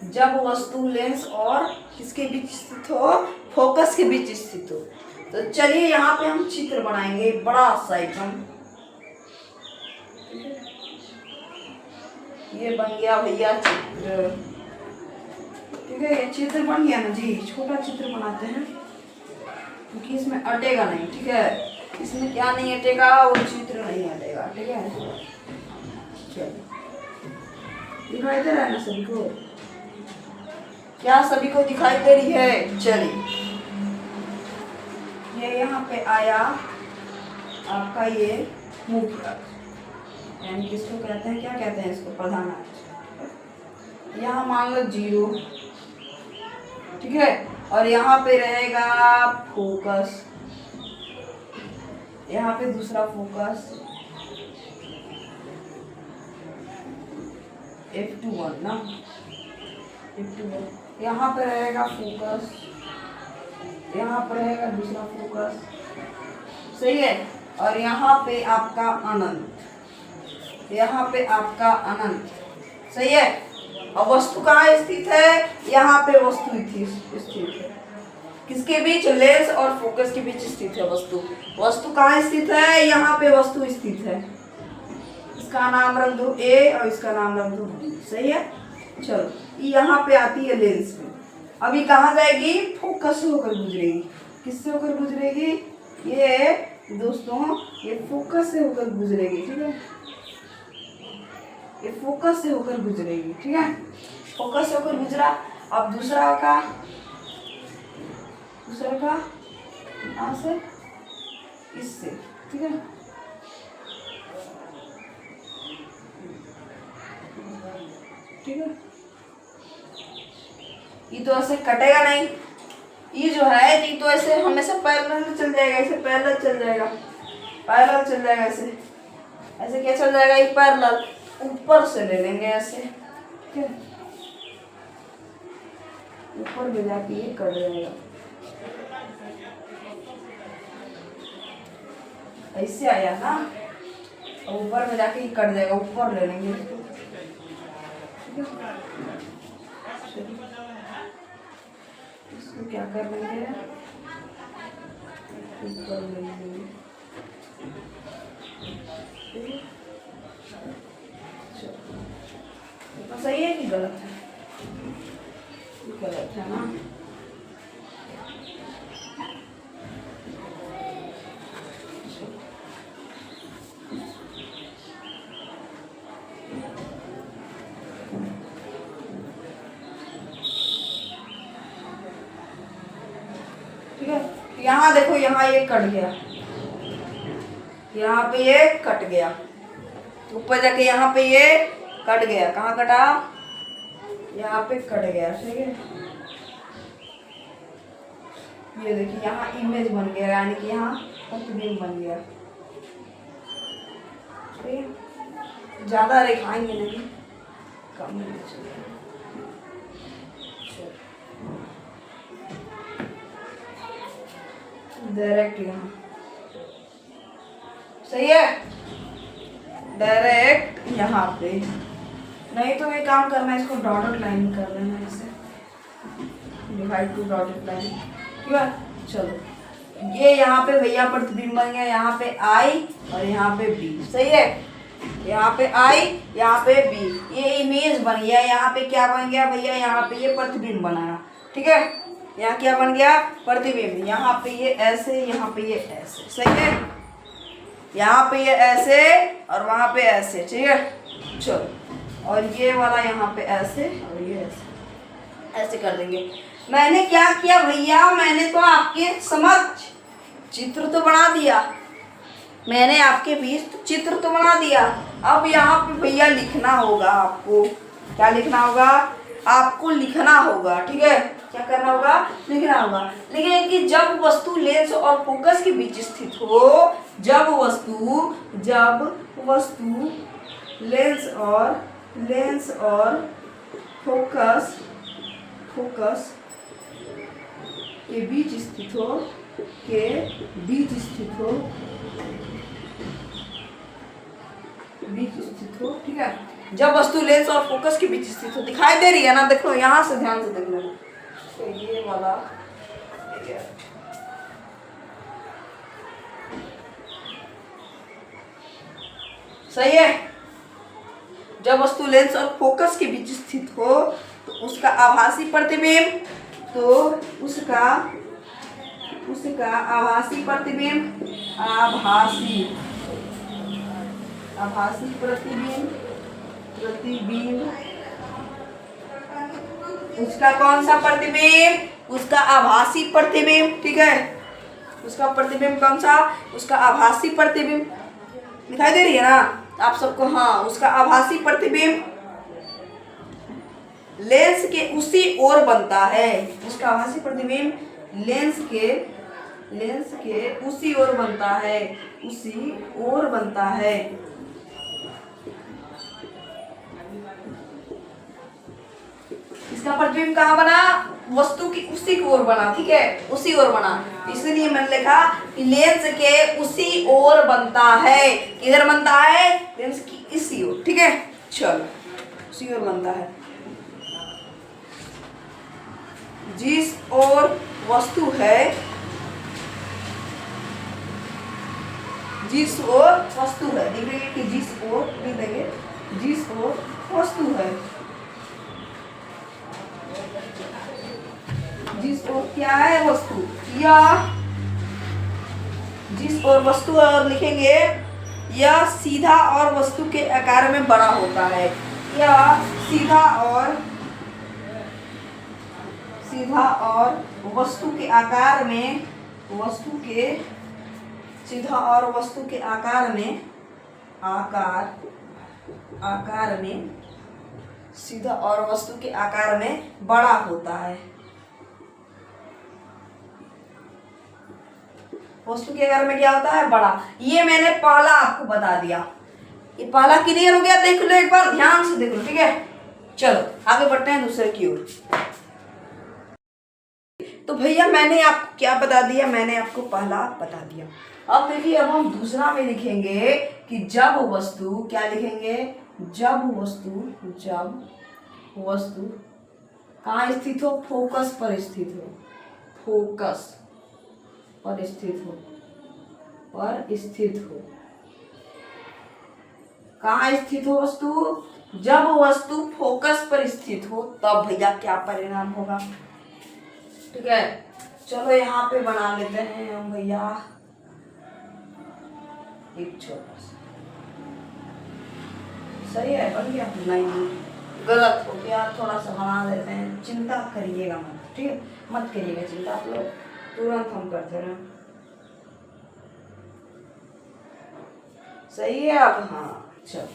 जब वस्तु लेंस और किसके बीच स्थित हो, फोकस के बीच स्थित हो। तो चलिए यहाँ पे हम चित्र बनाएंगे, बड़ा सा एकदम। ये बन गया भैया चित्र, ठीक है। ये चित्र बन गया ना जी। छोटा चित्र बनाते हैं क्योंकि इसमें अटेगा नहीं, ठीक है। इसमें क्या नहीं अटेगा, वो चित्र नहीं अटेगा, ठीक है। चलिए, दिखाई दे रहा है ना सभी को, क्या सभी को दिखाई दे रही है। चलिए, ये यहाँ पे आया आपका ये मुख्य, यानी किसको कहते हैं, क्या कहते हैं इसको, प्रधान अक्ष। यहाँ मान लो 0, ठीक है। और यहाँ पे रहेगा फोकस, यहाँ पे दूसरा फोकस F21 ना, F21। यहाँ पे रहेगा फोकस, यहाँ पर रहेगा दूसरा फोकस, सही है। और यहाँ पे आपका अनंत, यहाँ पे आपका अनंत, सही है। और वस्तु कहाँ स्थित है, यहाँ पे वस्तु स्थित है। किसके बीच, लेंस और फोकस के बीच स्थित है वस्तु। वस्तु कहाँ स्थित है, यहाँ पे वस्तु स्थित है। इसका नाम रख दो ए और इसका नाम रख दो बी। सही है। चलो यहाँ पे आती है लेंस में। अभी कहाँ जाएगी? फोकस से होकर गुजरेगी। किससे होकर गुजरेगी? ये दोस्तों ये फोकस से होकर गुजरेगी। ठीक है, ये फोकस से होकर गुजरेगी। ठीक है, फोकस से होकर गुजरा। अब दूसरा का यहाँ से इससे। ठीक है, ठीक है, ये तो ऐसे कटेगा नहीं। ये जो है ये तो ऐसे हमेशा पैरेलल चल जाएगा, ऐसे पैरेलल चल जाएगा, पैरेलल चल जाएगा। ऐसे ऐसे क्या चल जाएगा? ये पैरेलल ऊपर से ले लेंगे ऐसे। ठीक है, ऊपर में जाके ये कट जाएगा। ऐसे आया ना, ऊपर में जाके ये कट जाएगा, ऊपर ले लेंगे। इसको क्या कर लेंगे? ऊपर ले लेंगे। तो सही है कि गलत है? गलत है ना। ठीक है, यहाँ देखो, यहाँ ये कट गया, यहाँ पे ये कट गया, ऊपर जाके यहाँ पे ये कट गया। कहाँ कटा? यहाँ पे कट गया। ठीक है, ये देखिए यहाँ इमेज बन गया, यानी कि यहाँ प्रतिबिंब बन गया। ठीक है, ज्यादा रेखाएंगे नहीं, कम डायरेक्ट यहाँ। सही है, डायरेक्ट यहाँ पे। नहीं तो ये काम करना है, इसको डॉटेड लाइन कर देना है, ऐसे डिवाइड टू डॉटेड लाइन। ठीक है, चलो ये यहाँ पे भैया प्रतिबिंब बन गया, यहाँ पे आई और यहाँ पे बी। सही है, यहाँ पे आई, यहाँ पे बी, ये इमेज बन गया। यहाँ पे क्या बन गया भैया? यहाँ पे ये प्रतिबिंब बनाया। ठीक है, यहाँ क्या बन गया? प्रतिबिंब। यहाँ पे ये ऐसे, यहाँ पे ये ऐसे। सही है, यहाँ पे ये ऐसे और वहाँ पे ऐसे। ठीक है, चलो और ये वाला यहाँ पे ऐसे और ये ऐसे, ऐसे कर देंगे। मैंने क्या किया भैया? मैंने तो आपके समक्ष चित्र तो बना दिया, मैंने आपके बीच चित्र तो बना दिया। अब यहाँ पे भैया लिखना होगा आपको। क्या लिखना होगा? आपको लिखना होगा। ठीक है, क्या करना होगा? लिखना होगा। लिखेंगे कि जब वस्तु लेंस और फोकस के बीच स्थित हो, जब वस्तु लेंस और फोकस के बीच स्थित हो, ठीक है, जब वस्तु लेंस और फोकस के बीच स्थित हो। दिखाई दे रही है ना? देखो यहाँ से ध्यान से देखना। तो ये वाला सही है। जब वस्तु लेंस और फोकस के बीच स्थित हो तो उसका आभासी प्रतिबिंब, आभासी प्रतिबिंब उसका कौन सा प्रतिबिंब? उसका आभासी प्रतिबिंब। ठीक है, उसका प्रतिबिंब कौन सा? उसका आभासी प्रतिबिंब। दिखाई दे रही है ना आप सबको? हाँ, उसका आभासी प्रतिबिंब लेंस के उसी ओर बनता है। उसका आभासी प्रतिबिंब लेंस के उसी ओर बनता है। इसका प्रतिबिंब कहाँ बना? वस्तु की उसी की ओर बना। ठीक है, उसी ओर बना, इसलिए मैंने लिखा कि लेंस के उसी ओर बनता है। किधर बनता है? लेंस की इसी ओर। ठीक है, चलो उसी ओर बनता है। जिस ओर वस्तु है जिस ओर वस्तु है, लिखेंगे कि जिस ओर, लिख देंगे जिस ओर वस्तु है, जिस ओर क्या है वस्तु, या जिस ओर वस्तु है, और लिखेंगे यह सीधा और वस्तु के आकार में बड़ा होता है, यह सीधा और वस्तु के आकार में, सीधा और वस्तु के आकार में, सीधा और वस्तु के आकार में बड़ा होता है, वस्तु के आकार में क्या होता है, बड़ा। ये मैंने पहला आपको बता दिया, ये पहला क्लियर हो गया, देख लो एक बार ध्यान से देख लो, ठीक है। चलो आगे बढ़ते हैं दूसरे की ओर। तो भैया मैंने आपको क्या बता दिया, मैंने आपको पहला बता दिया। अब देखिए, अब हम दूसरा में लिखेंगे कि जब वस्तु, क्या लिखेंगे, जब वस्तु कहाँ स्थित हो, फोकस पर स्थित हो, फोकस पर स्थित हो, कहाँ स्थित हो वस्तु, जब वस्तु फोकस पर स्थित हो तब भैया क्या परिणाम होगा, ठीक है। चलो यहाँ पे बना लेते हैं हम भैया एक छोटा सा, सही है, बन गया, नहीं गलत हो गया, थोड़ा सा बना देते हैं, चिंता करिएगा मत, ठीक है, मत करिएगा चिंता आप लोग, तुरंत हम करते रहे, सही है। अब हाँ चलो,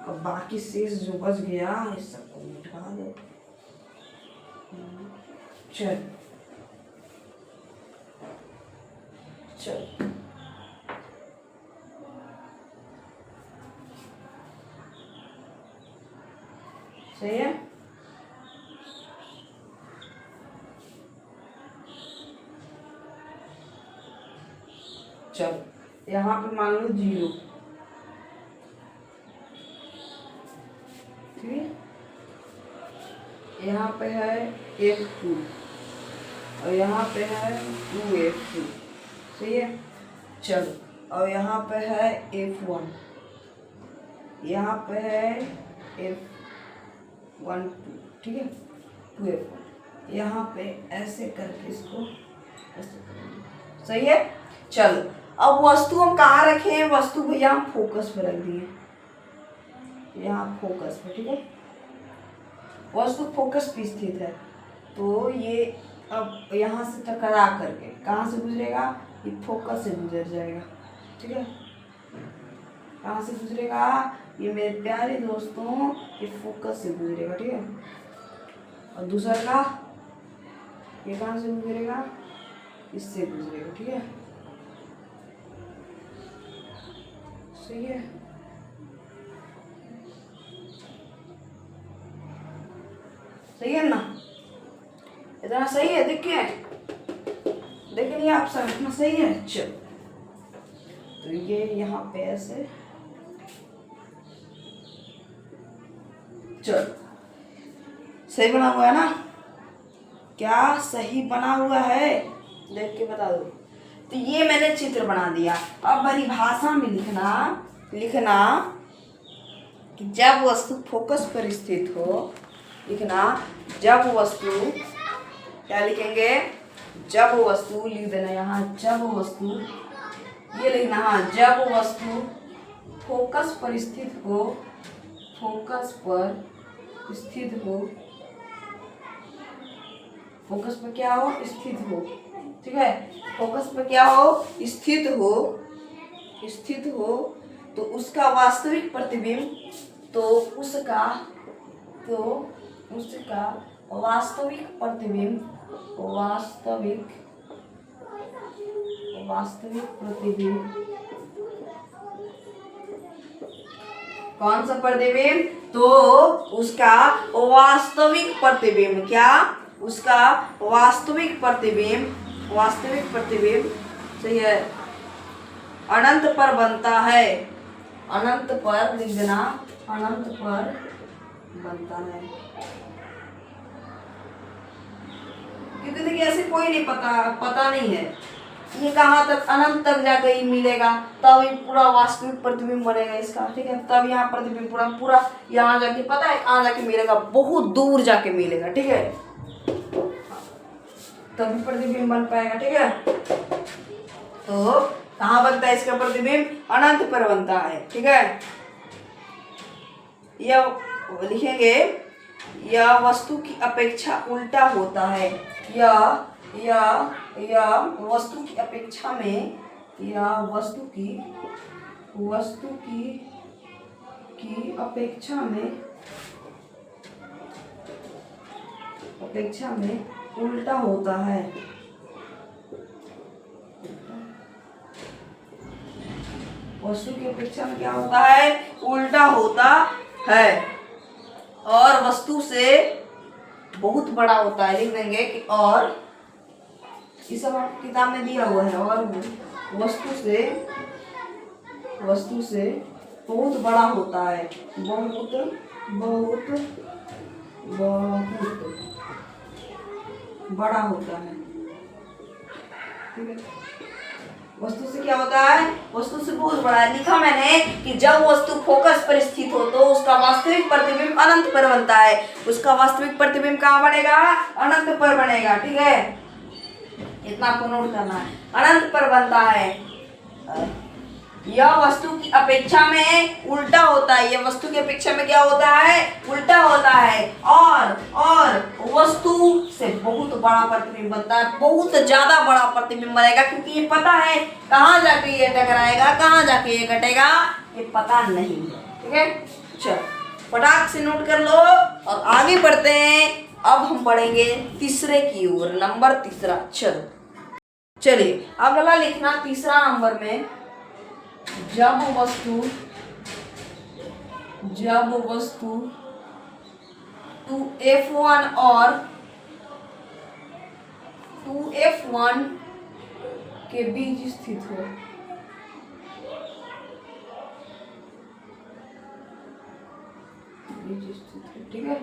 अब बाकी शेष जो बच गया इस सबको मिटा दो, चल सही है। चलो यहाँ पे मान लो 0, ठीक है, यहाँ पे है F2 और यहाँ पे है 2F2, सही है। चलो और यहाँ पे है F1, यहाँ पे है F1 2, ठीक है, 2F1, यहाँ पे ऐसे करके इसको ऐसे करेंगे, सही है। चलो अब वस्तु हम कहाँ रखे, वस्तु को यहाँ फोकस पे रख दिए, यहाँ फोकस पे, ठीक है, वस्तु फोकस पे स्थित है, तो ये अब यहाँ से टकरा करके कहाँ से गुजरेगा, ये फोकस से गुजर जाएगा, ठीक है, कहाँ से गुजरेगा, ये मेरे प्यारे दोस्तों ये फोकस से गुजरेगा, ठीक है, और दूसरा का ये कहाँ से गुजरेगा, इससे गुजरेगा, ठीक है, सही है। सही है ना, इतना सही है, देखिए नहीं आप सब, इतना सही है। चलो तो ये यहाँ पे ऐसे, चलो सही बना हुआ है ना, क्या सही बना हुआ है, देख के बता दो। तो ये मैंने चित्र बना दिया, अब परिभाषा में लिखना कि जब वस्तु फोकस पर स्थित हो, लिखना जब वस्तु, क्या लिखेंगे, जब वस्तु, लिख देना यहाँ जब वस्तु, ये लिखना हाँ, जब वस्तु फोकस पर स्थित हो, फोकस पर स्थित हो, फोकस पर क्या हो, स्थित हो, ठीक है, फोकस पर क्या हो, स्थित हो, तो उसका वास्तविक प्रतिबिंब, तो उसका वास्तविक प्रतिबिंब कौन सा प्रतिबिंब, तो उसका वास्तविक प्रतिबिंब, क्या, उसका वास्तविक प्रतिबिंब सही है, अनंत पर बनता है, अनंत पर लिख देना, अनंत पर बनता है, क्योंकि देखिए ऐसे कोई नहीं पता नहीं है, ये कहाँ तक, अनंत तक जाकर ही मिलेगा, तब ये पूरा वास्तविक प्रतिबिंब बनेगा इसका, ठीक है। तब यहाँ प्रतिबिंब पूरा पूरा यहाँ जाके, पता है कहाँ जाके मिलेगा, बहुत दूर जाके मिलेगा, ठीक है, तभी प्रतिबिंब बन पाएगा, ठीक है। तो कहाँ बनता है इसका प्रतिबिंब, अनंत पर बनता है, ठीक है। यह लिखेंगे, यह वस्तु की अपेक्षा उल्टा होता है, या वस्तु की अपेक्षा में, या वस्तु की अपेक्षा में उल्टा होता है, वस्तु की अपेक्षा में क्या होता है, उल्टा होता है, और वस्तु से बहुत बड़ा होता है, लिख देंगे कि और, ये सब किताब में दिया हुआ है, और वस्तु से बहुत बड़ा होता है, बहुत बड़ा होता है, ठीक है। वस्तु से क्या होता है, वस्तु से बहुत बड़ा है। लिखा मैंने कि जब वस्तु फोकस पर स्थित हो तो उसका वास्तविक प्रतिबिंब अनंत पर बनता है, उसका वास्तविक प्रतिबिंब कहाँ बनेगा, अनंत पर बनेगा, ठीक है। इतना आपको नोट करना है, अनंत पर बनता है। यह वस्तु की अपेक्षा में उल्टा होता है, यह वस्तु की अपेक्षा में क्या होता है, उल्टा होता है, और वस्तु से बहुत बड़ा प्रतिबिंब बनता है, बहुत ज्यादा बड़ा प्रतिबिंब बनेगा, क्योंकि ये पता है कहाँ जाके ये टकराएगा, कहाँ जाके ये कटेगा, ये पता नहीं है, ठीक है। चलो फटाक से नोट कर लो और आगे बढ़ते हैं। अब हम बढ़ेंगे तीसरे की ओर, नंबर तीसरा। चलिए अगला लिखना तीसरा नंबर में, जब वस्तु 2F1 और 2F1 के बीच स्थित हो, ठीक है,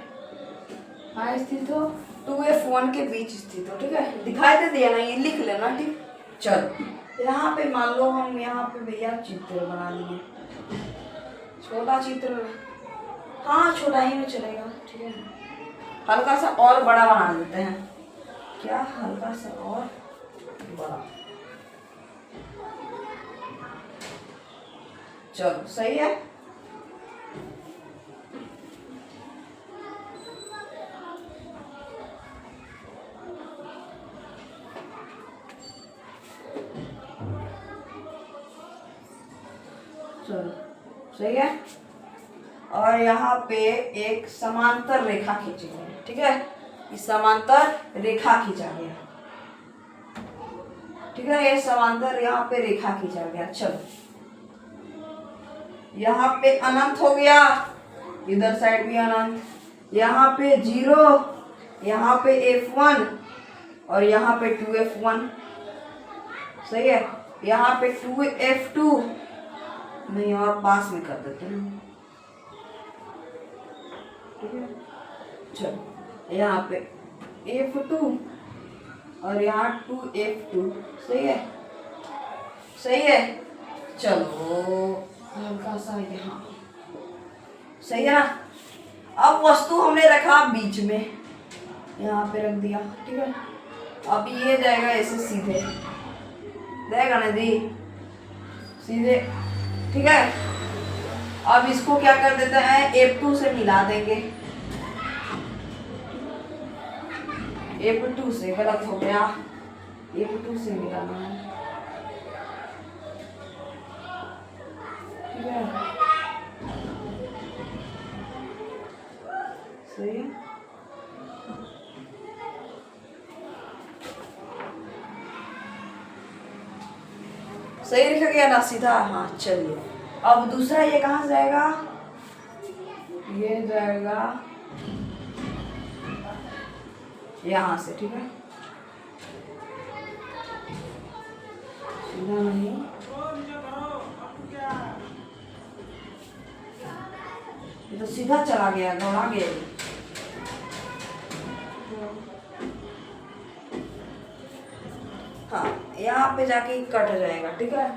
हाँ स्थित हो, 2F1 के बीच स्थित हो, ठीक है, दिखाई दे दिया ना, ये लिख लेना, ठीक। चलो यहाँ पे मान लो हम यहाँ पे भैया चित्र बना लिए, छोटा चित्र, हाँ छोटा ही में चलेगा, ठीक है। हल्का सा और बड़ा बना देते हैं, क्या हल्का सा और बड़ा, चलो सही है। चलो सही है, और यहाँ पे एक समांतर रेखा खींची गई, ठीक है, इस समांतर रेखा खींचा गया, ठीक है, ये समांतर यहाँ पे रेखा खींचा गया। चलो यहाँ पे अनंत हो गया, इधर साइड भी अनंत, यहाँ पे 0, यहाँ पे F1 और यहाँ पे 2F1, सही है, यहाँ पे 2F2 नहीं, और पास में कर देते हैं, ठीक है। चलो यहाँ पे F2 और यहाँ 2F2, सही है, सही है। चलो हल्का सा यहाँ, सही है ना। अब वस्तु हमने रखा बीच में, यहाँ पे रख दिया, ठीक है। अब ये जाएगा ऐसे सीधे, जाएगा ना जी, सीधे, ठीक है। अब इसको क्या कर देते हैं, F2 से मिला देंगे, F2 से, गलत हो गया, F2 से मिलाना है, ठीक है, सही है। सही लिखा गया ना, सीधा, हाँ चलिए। अब दूसरा ये कहाँ से जाएगा, ये जाएगा यहाँ से, ठीक है, सीधा नहीं, ये तो सीधा चला गया, दौड़ा गया, हाँ यहाँ पे जाके कट जाएगा, ठीक है।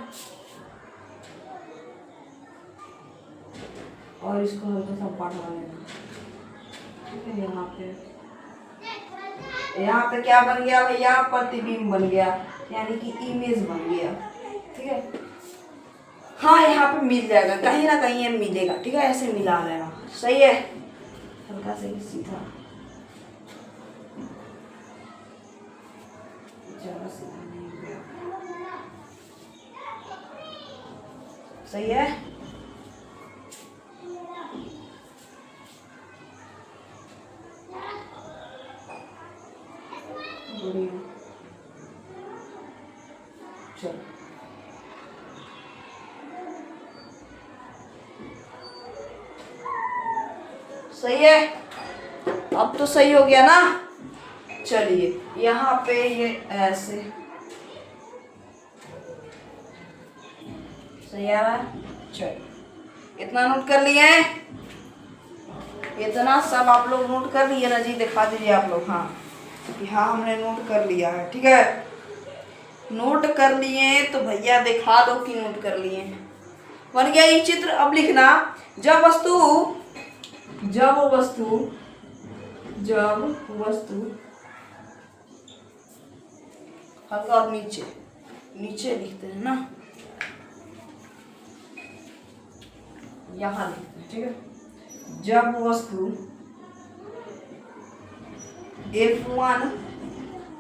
और इसको हल्का सा बढ़ा लेना, ठीक है। यहाँ पे क्या बन गया भैया, प्रतिबिंब बन गया, यानी कि इमेज बन गया, ठीक है। हाँ यहाँ पे मिल जाएगा, कहीं ना कहीं ये मिलेगा, ठीक है। ऐसे मिला लेना, सही है। हल्का से सीधा, ज्यादा सीधा नहीं गया, सही है। चलो सही है, अब तो सही हो गया ना। चलिए यहाँ पे ये ऐसे सही है। चलिए इतना नोट कर लिए हैं, इतना सब आप लोग नोट कर लिए ना जी, दिखा दीजिए आप लोग। हाँ कि हाँ हमने नोट कर लिया है, ठीक है। नोट कर लिए तो भैया दिखा दो कि नोट कर लिए हैं। बन गया ये चित्र। अब लिखना, जब वस्तु हल्का नीचे नीचे लिखते हैं ना, यहाँ लिखते हैं, ठीक है। जब वस्तु F1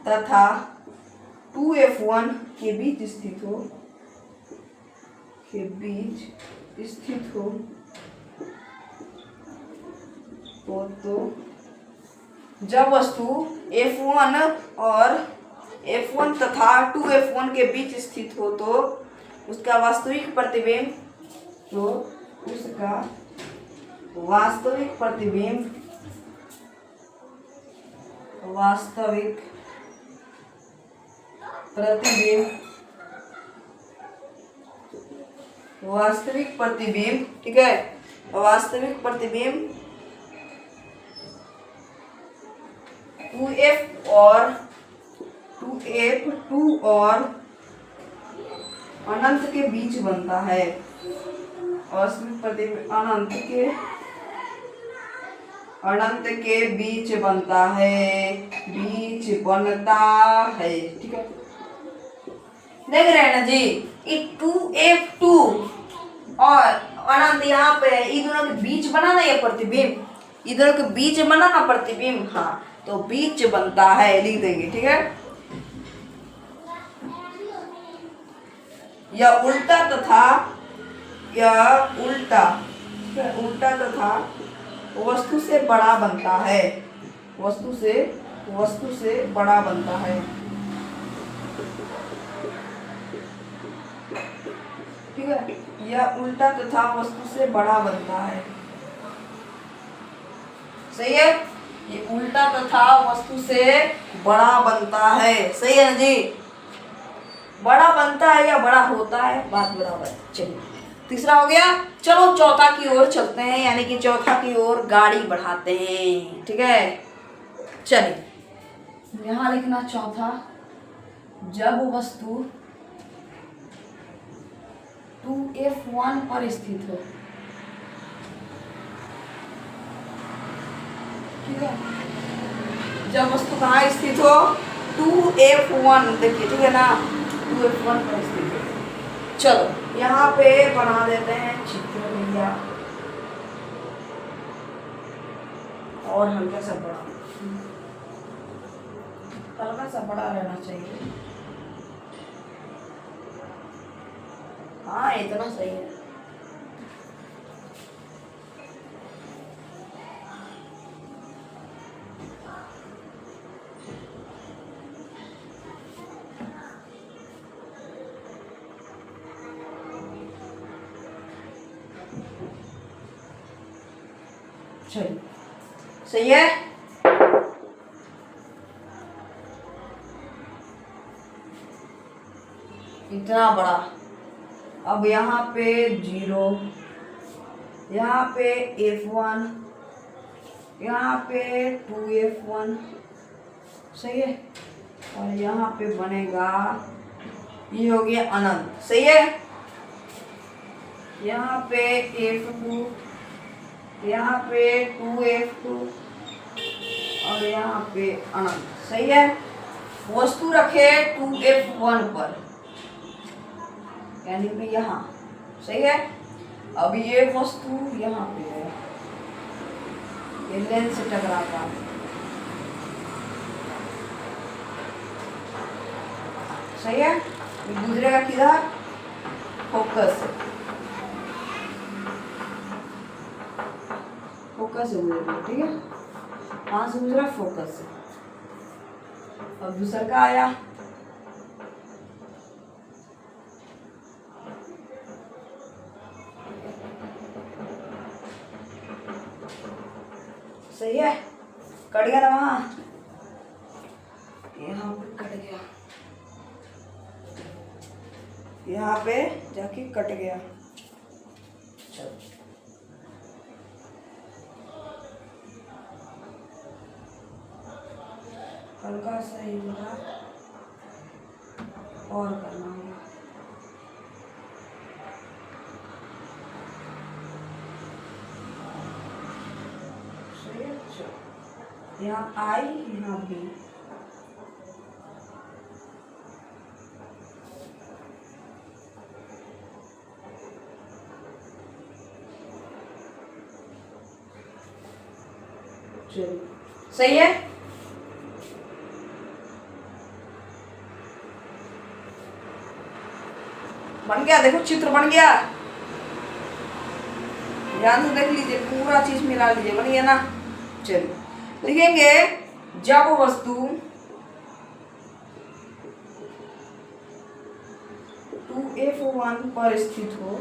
तथा 2F1 के बीच स्थित हो, तो जब वस्तु F1 और F1 तथा 2F1 के बीच स्थित हो तो उसका वास्तविक प्रतिबिंब वास्तविक प्रतिबिंब, ठीक है। वास्तविक प्रतिबिंब 2F और 2F2 और अनंत के बीच बनता है। वास्तविक प्रतिबिंब अनंत के बीच बनता है, ठीक है। देख रहे हैं ना जी, 2F2 और अनंत यहाँ पे है, इन दोनों के बीच बना ना ये प्रतिबिंब, इधर के बीच बना ना प्रतिबिंब, हाँ तो बीच बनता है, लिख देंगे, ठीक है। यह उल्टा तथा वस्तु से बड़ा बनता है, वस्तु से बड़ा बनता है, ठीक है। यह उल्टा तथा वस्तु से बड़ा बनता है, सही है। ये उल्टा तथा वस्तु से बड़ा बनता है, सही है ना जी। बड़ा बनता है या बड़ा होता है, बात बराबर है। चलिए तीसरा हो गया। चलो चौथा की ओर चलते हैं, यानी कि चौथा की ओर गाड़ी बढ़ाते हैं, ठीक है। चलिए यहाँ लिखना चौथा, जब वस्तु 2F1 पर स्थित हो, ठीक है। जब वस्तु कहाँ स्थित हो, 2F1, देखिए ठीक है ना, 2F1 पर स्थित हो। चलो यहाँ पे बना देते हैं चित्र भैया, और हल्का सा बड़ा रहना चाहिए। हाँ इतना सही है। चलिए सही है। इतना बड़ा, अब यहाँ पे 0, यहाँ पे F1, यहाँ पे 2F1, सही है। और यहाँ पे बनेगा ये हो गया अनंत। सही है। यहाँ पे F2, यहाँ पे 2F2 और यहाँ पे अनंत। सही है। वस्तु रखे 2F1 पर, यानी कि यहाँ। सही है। अब ये वस्तु यहाँ पे है, ये लेंस से टकराता है। सही है। गुजरेगा किधर? फोकस से, फोकस से गुजरेगा। ठीक है। कहाँ से गुजरा? फोकस से। अब दूसरा का आया, सही है। कट गया ना वहां, यहाँ पे कट गया, यहाँ पे जाके कट गया। चलो हल्का सा ही होगा और करना होगा। यहाँ आई, यहाँ बी। चलिए सही है। बन गया, देखो चित्र बन गया। ध्यान से देख लीजिए, पूरा चीज मिला लीजिए। बन गया ना। चलिए लिखेंगे, जब वस्तु 2F1 पर स्थित हो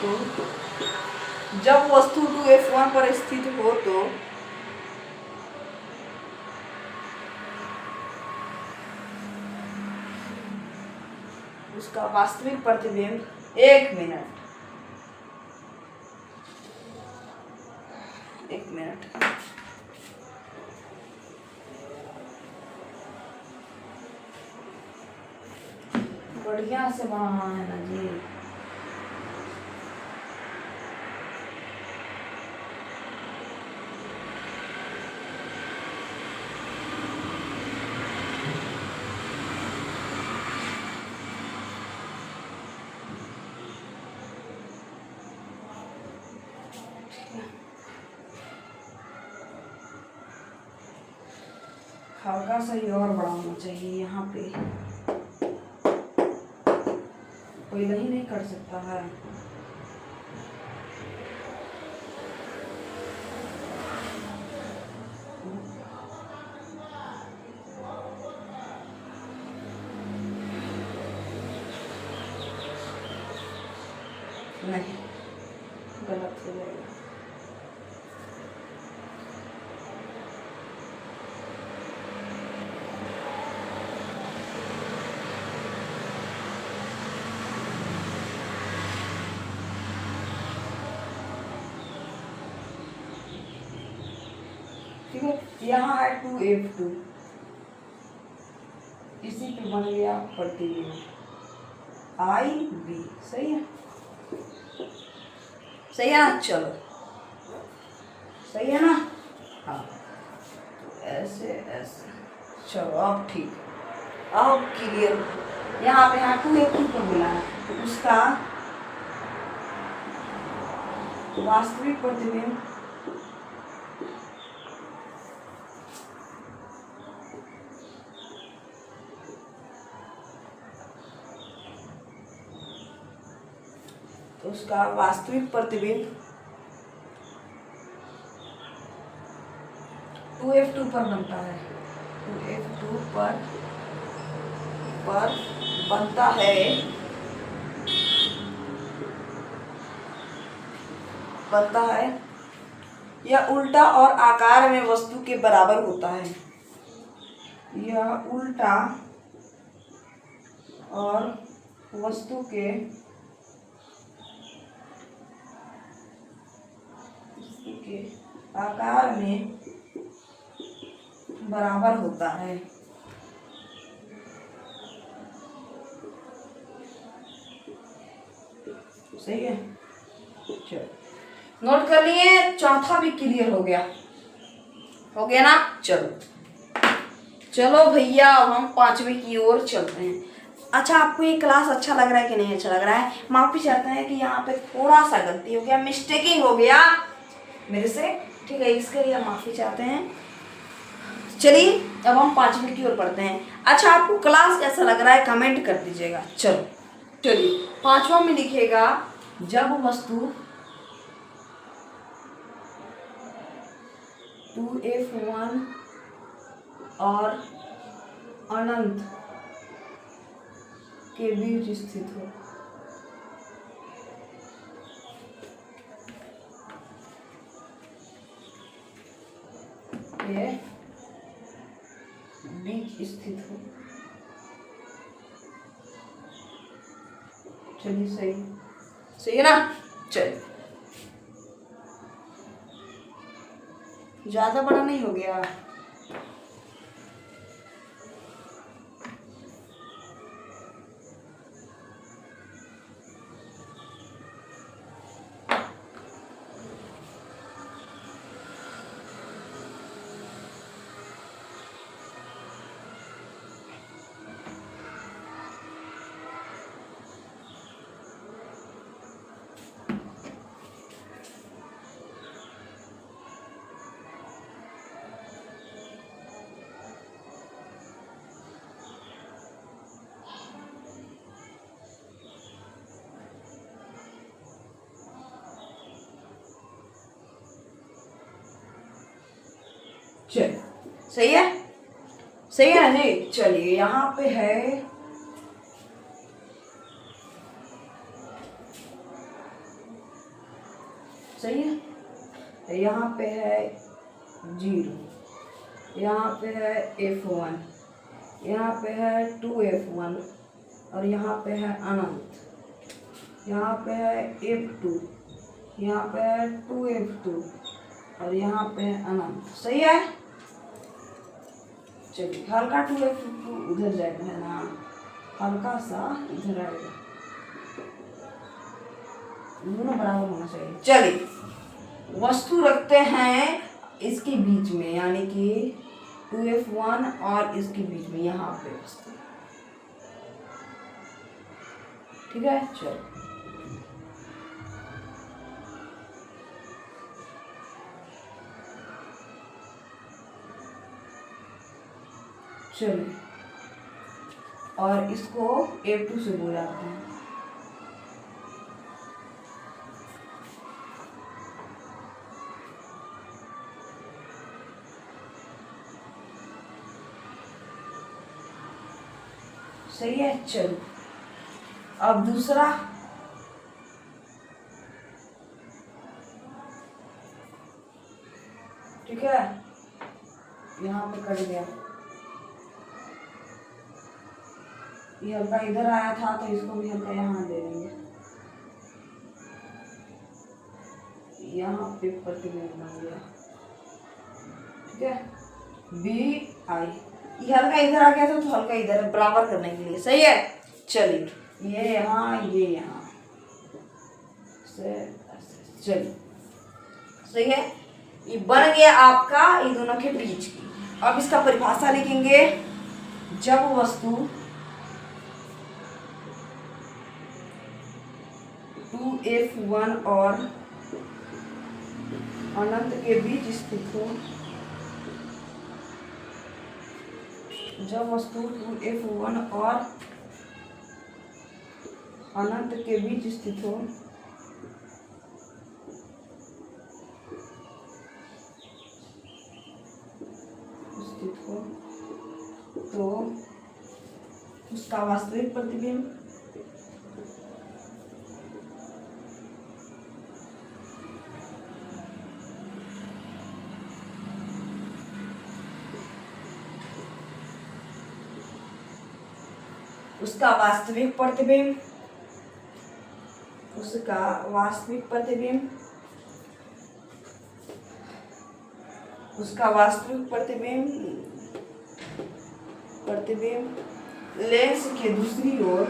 तो जब वस्तु 2F1 पर स्थित हो तो उसका वास्तविक प्रतिबिंब, 1 मिनट, 1 मिनट, बढ़िया से बनाना है ना जी। हल्का सा ही और बड़ा होना चाहिए। यहाँ पे कोई नहीं कर सकता है। नहीं, गलत हो जाएगा। ठीक है। यहाँ है 2F2, इसी पे बन गया प्रतिबिंब IB। सही है। सही है ना। चलो सही है ना। हाँ, ऐसे ऐसे। चलो अब ठीक, अब क्लियर। यहाँ पे यहाँ 2F2 पर मिला है, तो उसका वास्तविक प्रतिबिंब उसका वास्तविक प्रतिबिंब 2F2 पर बनता है। 2F2 पर बनता है यह उल्टा और आकार में वस्तु के बराबर होता है। यह उल्टा और वस्तु के आकार में बराबर होता है। सही है, चलो नोट कर लिए, चौथा भी क्लियर हो गया ना। चलो भैया अब हम पांचवी की ओर चलते हैं। अच्छा, आपको ये क्लास अच्छा लग रहा है कि नहीं अच्छा लग रहा है? माफी चाहते हैं कि यहाँ पे थोड़ा सा गलती हो गया, मिस्टेकिंग हो गया मेरे से, ठीक है, इसके लिए माफी चाहते हैं। चलिए अब हम पांचवी की ओर पढ़ते हैं। अच्छा, आपको क्लास कैसा लग रहा है कमेंट कर दीजिएगा। चलिए पांचवा में लिखेगा, जब वस्तु 2f1 और अनंत के बीच स्थित हो। ये बीच स्थित हो। चलिए सही है ना। चलिए, ज्यादा बड़ा नहीं हो गया। चलिए सही है ना जी। चलिए यहाँ पे है, सही है, यहाँ पे है 0, यहाँ पे है f1, यहाँ पे है 2f1 और यहाँ पे है अनंत, यहाँ पे है f2, यहाँ पे है 2f2 और यहाँ पे है अनंत। सही है। चलिए हल्का 2f2 उधर जाएगा, है ना, हल्का सा इधर आएगा, दोनों बराबर होना चाहिए। चलिए वस्तु रखते हैं इसके बीच में, यानी कि 2f1 और इसके बीच में, यहाँ पे वस्तु, ठीक है। चलिए और इसको f2 से बुलाते हैं। सही है। चलो अब दूसरा, ठीक है, यहाँ पे कट गया, ये हल्का इधर आया था तो इसको भी हल्का यहाँ दे देंगे, यहाँ पे प्रतिबिंब बन गया, ठीक है, BI, ये हल्का इधर आ गया था तो हल्का इधर, बराबर करने के लिए। सही है। चलिए ये यहाँ, ये यहाँ से, चलिए सही है, ये बन गया आपका ये दोनों के बीच की। अब इसका परिभाषा लिखेंगे, जब वस्तु 2f1 और अनंत के बीच स्थित हो, जब वस्तु 2f1 और अनंत के बीच स्थित हो, तो उसका वास्तविक प्रतिबिंब उसका वास्तविक प्रतिबिंब प्रतिबिंब लेंस के दूसरी ओर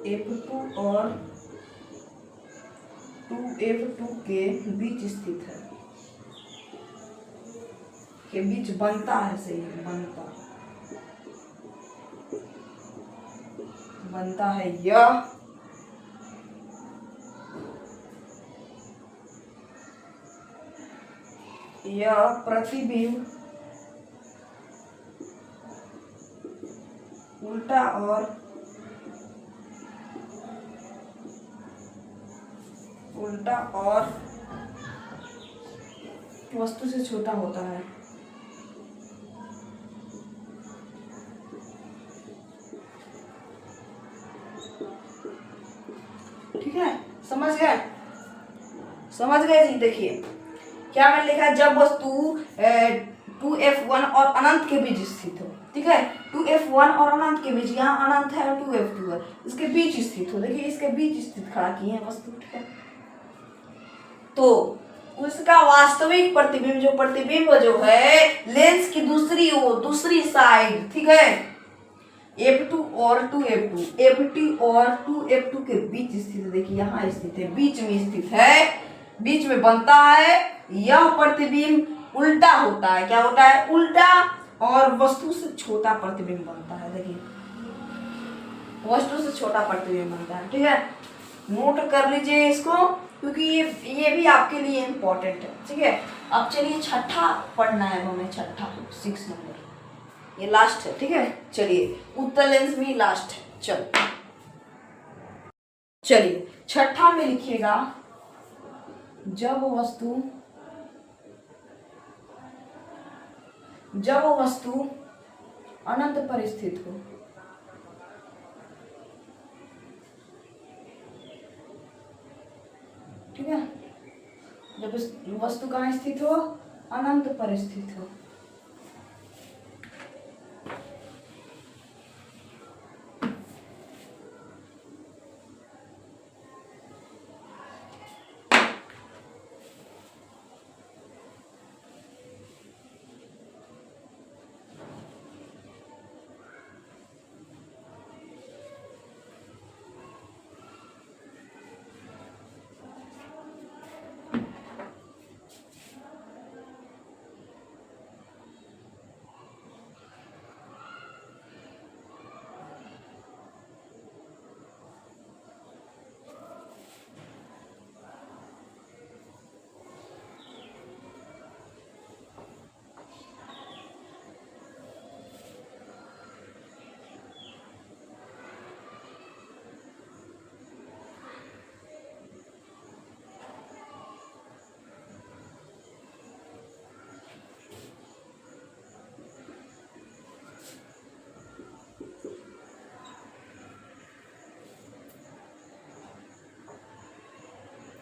F2 और 2F2 के बीच स्थित है, के बीच बनता है, सही है, बनता है यह प्रतिबिंब उल्टा और वस्तु से छोटा होता है। ठीक है, समझ गए जी। देखिए क्या मैंने लिखा है, जब वस्तु 2F1 और अनंत के बीच स्थित हो। ठीक है, 2F1 और अनंत के बीच, यहाँ अनंत है और 2F2 है, इसके बीच स्थित हो। देखिए इसके बीच स्थित खड़ा किए हैं वस्तु। ठीक है, तो उसका वास्तविक प्रतिबिंब जो है लेंस की दूसरी साइड, ठीक है, F2 और 2F2 के बीच स्थित है। देखिए यहाँ स्थित है, बीच में स्थित है, बीच में बनता है। यह प्रतिबिंब उल्टा होता है। क्या होता है? उल्टा, और वस्तु से छोटा प्रतिबिंब बनता है। देखिए वस्तु से छोटा प्रतिबिंब बनता है। ठीक है, नोट कर लीजिए इसको, क्योंकि ये भी आपके लिए इम्पोर्टेंट है। ठीक है, अब चलिए छठा पढ़ना है हमें, छठा 6 नंबर, ये लास्ट है। ठीक है, चलिए उत्तर लेंस में लास्ट है। चलिए छठा में लिखिएगा, जब वस्तु अनंत पर स्थित हो। ठीक है, जब वस्तु कहाँ स्थित हो? अनंत पर स्थित हो।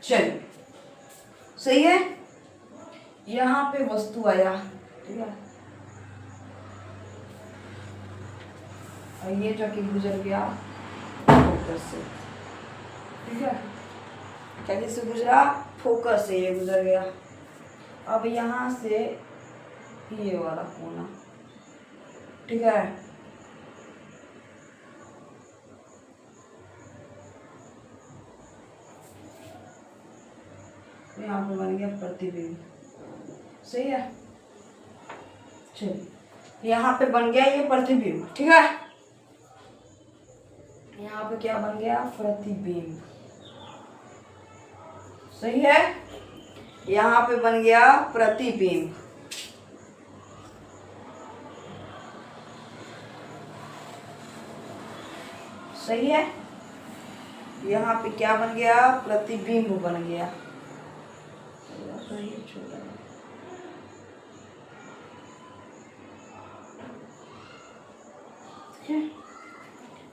चलिए सही है, यहाँ पे वस्तु आया। ठीक है, और ये जाके गुजर गया फोकस से। ठीक है, क्या किससे गुजरा? फोकस से ये गुजर गया। अब यहाँ से ये वाला कोना, ठीक है, यहाँ पे बन गया प्रतिबिंब। सही है, चलिए यहाँ पे बन गया ये प्रतिबिंब। ठीक है, यहाँ पे क्या बन गया? प्रतिबिंब। सही है, यहाँ पे बन गया प्रतिबिंब। सही है, यहाँ पे क्या बन गया? प्रतिबिंब बन गया।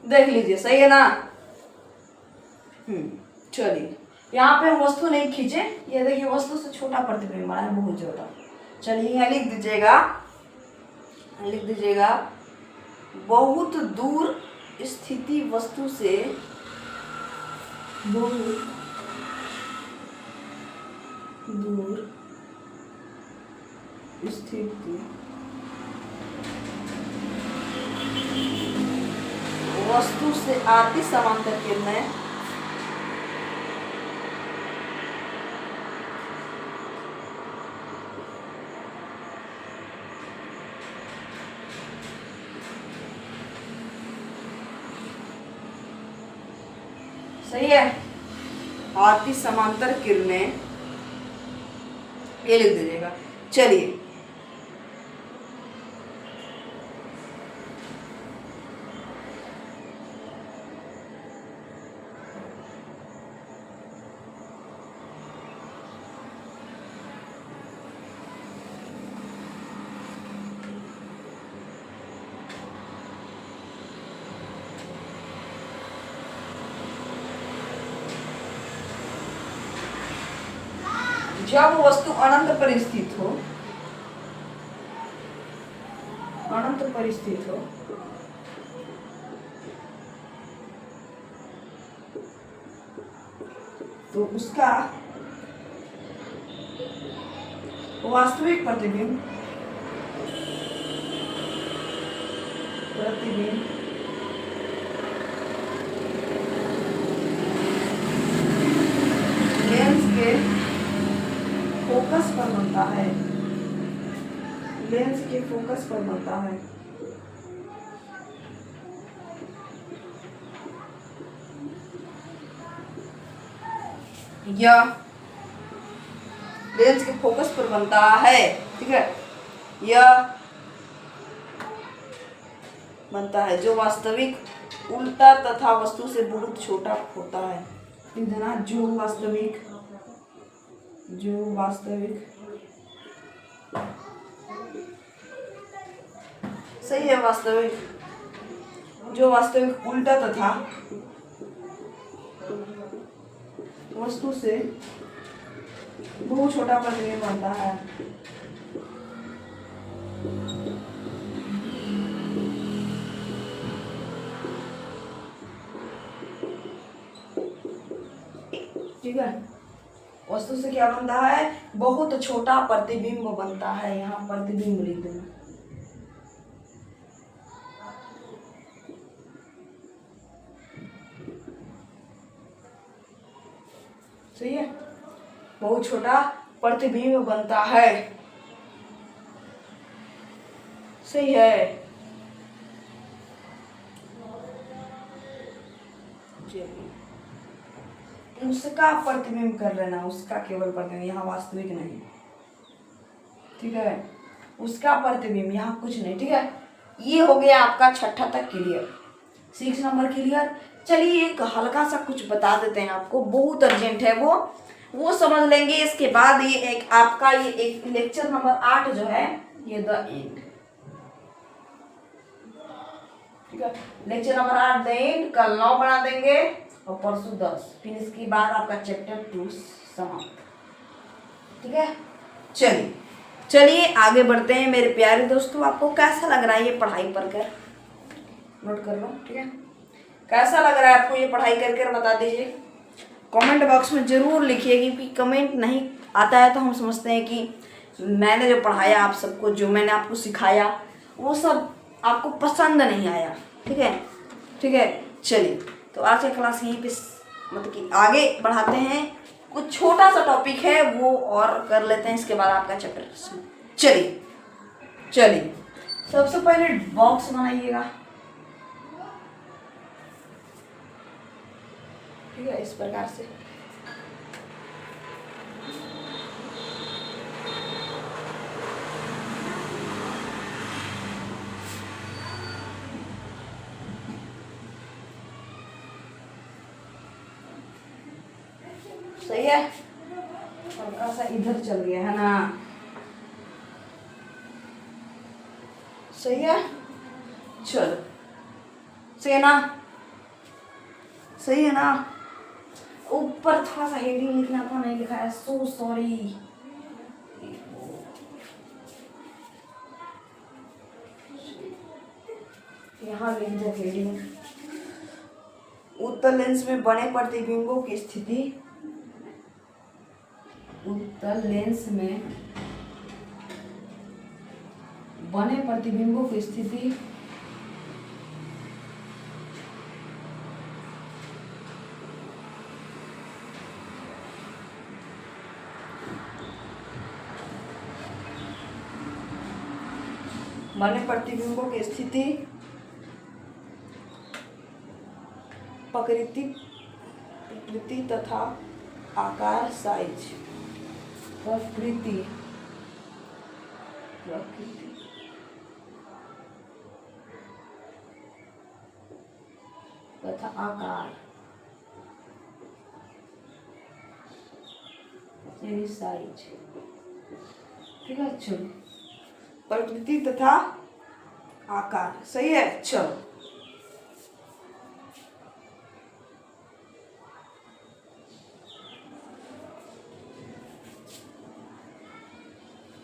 देख लीजिए, सही है ना? चलिए यहाँ पे हम वस्तु नहीं खींचे, ये देखिए वस्तु से छोटा प्रतिबिंब बना है, बहुत छोटा। चलिए यहाँ लिख दीजिएगा बहुत दूर स्थिति वस्तु से बहुत दूर स्थिति वस्तु से आती समांतर किरणें सही है। आती समांतर किरणें, ये लिख दीजिएगा। चलिए जब वस्तु अनंत पर स्थित हो, अनंत पर स्थित हो, तो उसका वास्तविक प्रतिबिंब लेंस के फोकस पर बनता है, लेंस के फोकस पर बनता है। या लेंस के फोकस पर बनता है, ठीक है। यह बनता है जो वास्तविक उल्टा तथा वस्तु से बहुत छोटा होता है। इतना जो वास्तविक सही है। वास्तविक जो वास्तविक उल्टा तथा वस्तु से बहुत छोटा प्रतिबिंब बनता है। ठीक है, वस्तु से क्या बनता है? बहुत छोटा प्रतिबिंब बनता है। यहाँ प्रतिबिंब लिख देना। सही है, बहुत छोटा प्रतिबिंब बनता है। सही है। उसका प्रतिबिंब कर लेना, उसका केवल प्रतिबिंब, यहाँ वास्तविक नहीं। ठीक है, उसका प्रतिबिंब, यहाँ कुछ नहीं। ठीक है, ये हो गया आपका छठा तक क्लियर, 6 नंबर क्लियर। चलिए एक हल्का सा कुछ बता देते हैं आपको, बहुत अर्जेंट है वो समझ लेंगे। इसके बाद ये एक आपका ये एक लेक्चर नंबर 8 जो है ये द एंड। ठीक है, लेक्चर नंबर 8 द एंड, कल 9 बना देंगे और परसों 10, फिर इसके बाद आपका चैप्टर 2 समाप्त। ठीक है, चलिए आगे बढ़ते हैं मेरे प्यारे दोस्तों। आपको कैसा लग रहा है ये पढ़ाई पढ़कर? नोट कर लो। ठीक है, कैसा लग रहा है आपको ये पढ़ाई करके बता दीजिए, कमेंट बॉक्स में ज़रूर लिखिए। क्योंकि कमेंट नहीं आता है तो हम समझते हैं कि मैंने जो पढ़ाया आप सबको, जो मैंने आपको सिखाया वो सब आपको पसंद नहीं आया। ठीक है, चलिए तो आज का क्लास यहीं पे मतलब कि आगे बढ़ाते हैं। कुछ छोटा सा टॉपिक है वो और कर लेते हैं, इसके बाद आपका चैप्टर। चलिए सबसे पहले बॉक्स बनाइएगा। ठीक है, इस प्रकार से सही है। हल्का सा इधर चल गया है ना, सही है। चलो सही है ना, सही है ना। ऊपर थोड़ा सा हेडिंग लिखना था, नहीं लिखा है, सो सॉरी। यहाँ लिख दो हेडिंग, उत्तल लेंस में बने प्रतिबिंबों की स्थिति, उत्तल लेंस में बने प्रतिबिंबों की स्थिति बने प्रतिबिंबों की स्थिति प्रकृति तथा आकार साइज, प्रकृति तथा आकार यानी साइज। ठीक है, चलो प्रकृति तथा आकार, सही है। चलो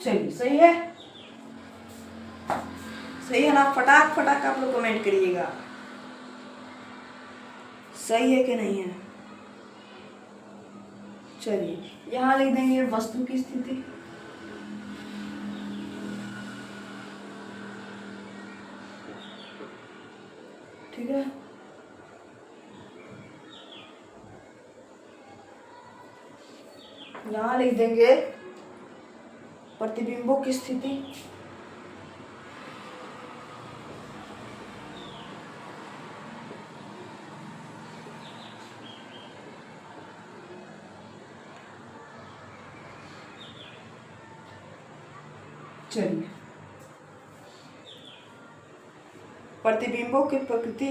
चलिए, सही है, सही है ना। फटाक फटाक आप लोग कमेंट करिएगा, सही है कि नहीं है। चलिए यहाँ लिख देंगे वस्तु की स्थिति, ठीक है। यहाँ लिख देंगे प्रतिबिंबों की स्थिति, चलिए प्रतिबिंबों की प्रकृति,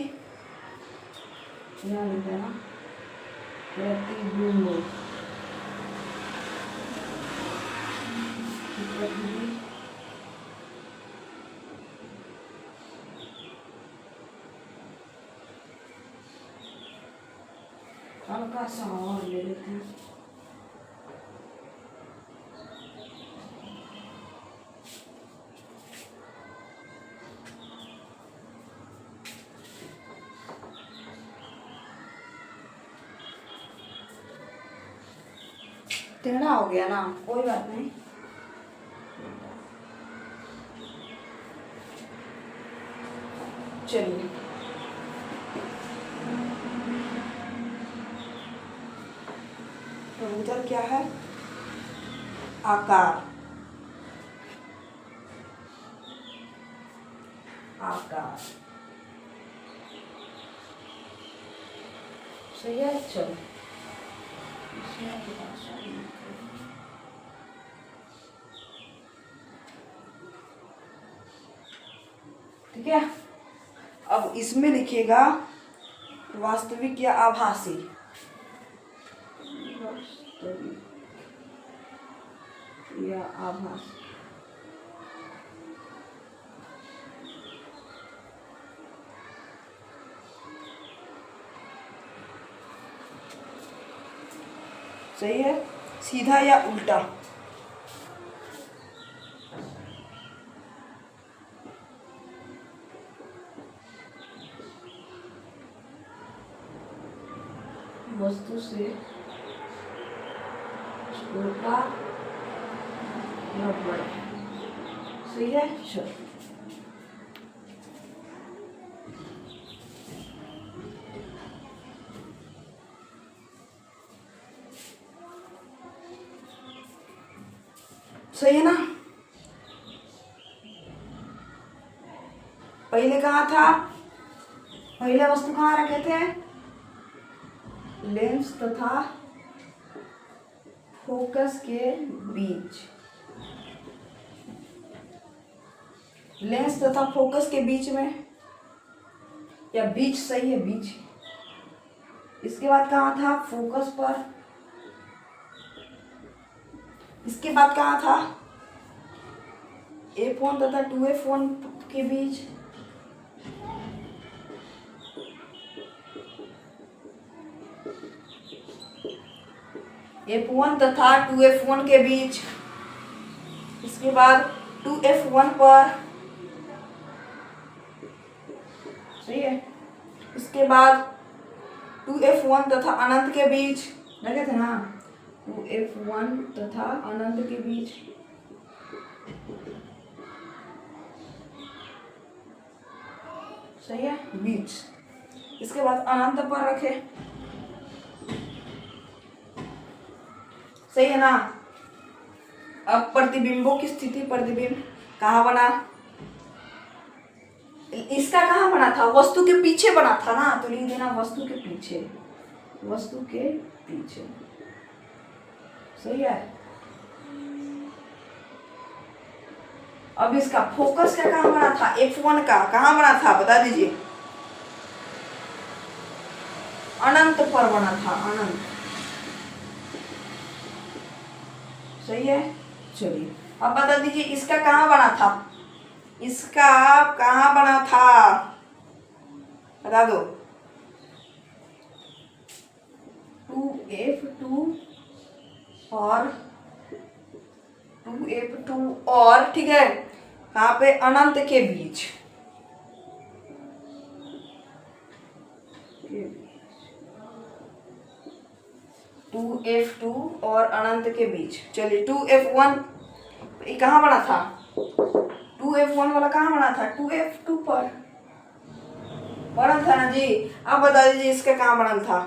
यहाँ लिख देना प्रतिबिंबों हल्का सा और ले लेते हैं। टेढ़ा हो गया ना, कोई बात नहीं। चलिए तो उत्तर क्या है, आकार, आकार, सही है। चलो ठीक है, अब इसमें लिखिएगा वास्तविक या आभासी, वास्तविक या आभासी। सही है, सीधा या उल्टा, वस्तु से छोटा या बड़ा, सही है। चलो सही है ना। पहले कहाँ था, पहले वस्तु कहाँ रखे थे, लेंस तथा फोकस के बीच, लेंस तथा फोकस के बीच में, या बीच, सही है, बीच। इसके बाद कहाँ था, फोकस पर। इसके बाद कहाँ था, F1 तथा 2F1 के बीच, F1 तथा 2F1 के बीच। इसके बाद 2F1 पर सही है। इसके बाद 2F1 तथा अनंत के बीच लगे थे ना, 2F1 तथा अनंत के बीच, सही है, बीच। इसके बाद अनंत पर रखे, सही है ना। अब प्रतिबिंबों की स्थिति, प्रतिबिंब कहाँ बना, इसका कहाँ बना था, वस्तु के पीछे बना था ना, तो लिख देना वस्तु के पीछे, वस्तु के पीछे, सही है। अब इसका फोकस का कहाँ बना था, F1 का कहाँ बना था बता दीजिए, अनंत पर बना था, अनंत, सही है। चलिए अब बता दीजिए इसका कहाँ बना था, इसका कहाँ बना था बता दो, 2F2 और 2F2 और, ठीक है, कहाँ पे, अनंत के बीच, 2F2 और अनंत के बीच। चलिए 2F1 ये कहाँ बना था, 2F1 वाला कहाँ बना था, 2F2 पर बना था ना जी। अब बता दीजिए इसका कहाँ बना था,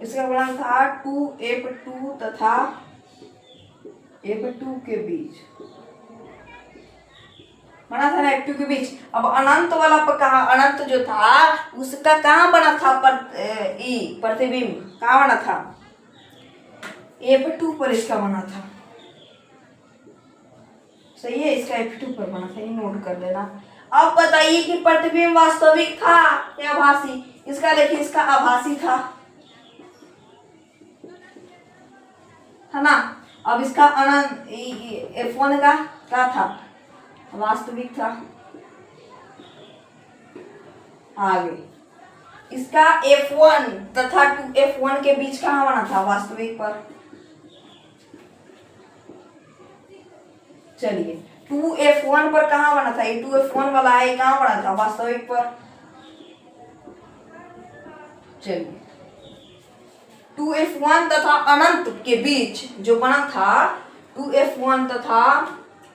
इसका बना था 2F2 तथा F2 के बीच, बना था ना F2 के बीच। अब अनंत वाला पर कहा, अनंत जो था उसका कहाँ बना था, प्रतिबिंब कहाँ बना था, F2 पर इसका बना था, सही है, इसका F2 पर बना था, ये नोट कर लेना। अब बताइए कि प्रतिबिंब वास्तविक था या आभासी, इसका देखिए, इसका आभासी था, है ना। अब इसका अनंत F1 का क्या था, वास्तविक था। आगे इसका F1 तथा 2F1 के बीच कहाँ बना था, वास्तविक पर। चलिए 2F1 पर कहाँ बना था, ये 2F1 वाला है, कहाँ बना था, वास्तविक पर। चलिए 2F1 तथा अनंत के बीच जो बना था, 2F1 तथा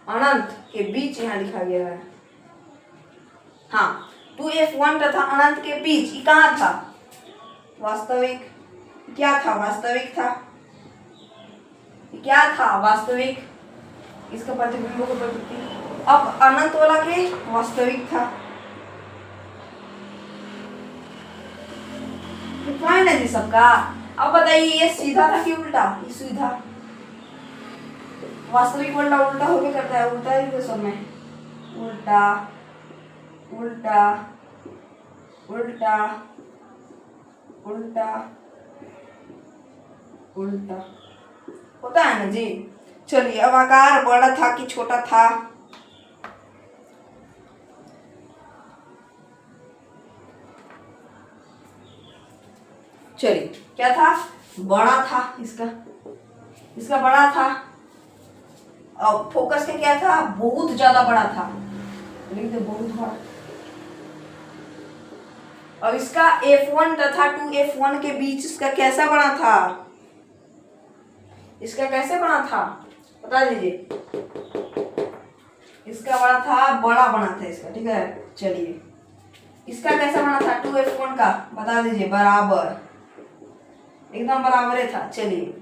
अनंत के बीच यहाँ लिखा गया है, हाँ 2F1 तथा अनंत के बीच ये कहाँ था, वास्तविक, क्या था, वास्तविक था, क्या था, वास्तविक, इसका प्रतिबिंब को प्रवृत्ति। अब अनंत वाला के वास्तविक था, पॉइंट है जी सबका। अब बताइए ये सीधा था कि उल्टा, ये सीधा, वास्तविक उल्टा उल्टा हो गया करता है, उल्टा ही तो सब में, उल्टा उल्टा उल्टा उल्टा उल्टा होता है ना जी। चलिए अब आकार बड़ा था कि छोटा था, चलिए क्या था, बड़ा था, इसका बड़ा था। अब फोकस का क्या था, बहुत ज्यादा बड़ा था, लिख दो बहुत बड़ा। अब इसका F1 तथा 2F1 के बीच इसका कैसा बना था, इसका कैसे बना था बता दीजिए, इसका बड़ा था, बड़ा बना था इसका, ठीक है। चलिए इसका कैसा बना था, 2F1 का बता दीजिए, बराबर, एकदम बराबर ही था। चलिए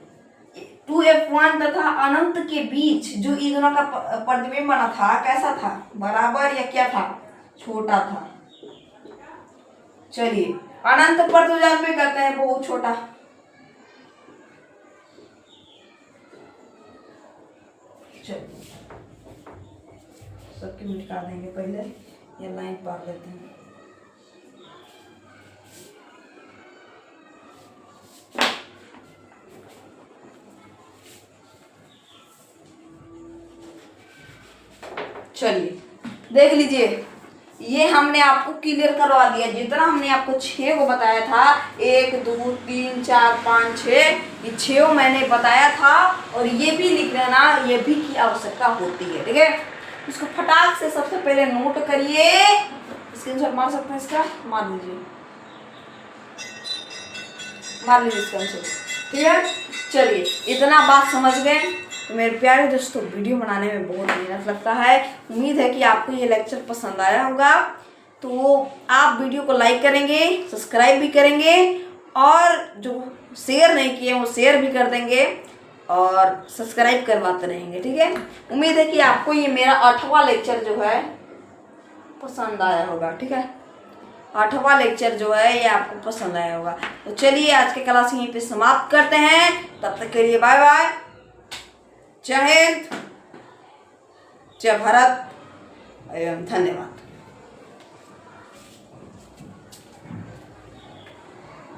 2F1 तथा अनंत के बीच जो इन दोनों का प्रतिबिंब बना था कैसा था, बराबर या क्या था, छोटा था। चलिए अनंत पर तो जानते करते हैं बहुत छोटा, चलिए सबके मिटा देंगे, पहले ये लाइन पार लेते हैं। चलिए देख लीजिए, ये हमने आपको क्लियर करवा दिया, जितना हमने आपको 6 को बताया था, 1 2 3 4 5 6, ये 6 मैंने बताया था। और ये भी लिख लेना, ये भी की आवश्यकता होती है, ठीक है। इसको फटाक से सबसे पहले नोट करिए, स्क्रीनशॉट मार सकते हैं इसका, मार लीजिए, मार लीजिए स्क्रीनशॉट। ठीक है, चलिए इतना बात समझ गए। तो मेरे प्यारे दोस्तों, वीडियो बनाने में बहुत मेहनत लगता है। उम्मीद है कि आपको ये लेक्चर पसंद आया होगा। तो आप वीडियो को लाइक करेंगे, सब्सक्राइब भी करेंगे, और जो शेयर नहीं किए वो शेयर भी कर देंगे, और सब्सक्राइब करवाते रहेंगे। ठीक है, उम्मीद है कि आपको ये मेरा 8वां लेक्चर जो है पसंद आया होगा। ठीक है, 8वां लेक्चर जो है ये आपको पसंद आया होगा। तो चलिए आज के क्लास यहीं पे समाप्त करते हैं। तब तक के लिए बाय बाय, जय हिंद, जय भारत एवं धन्यवाद।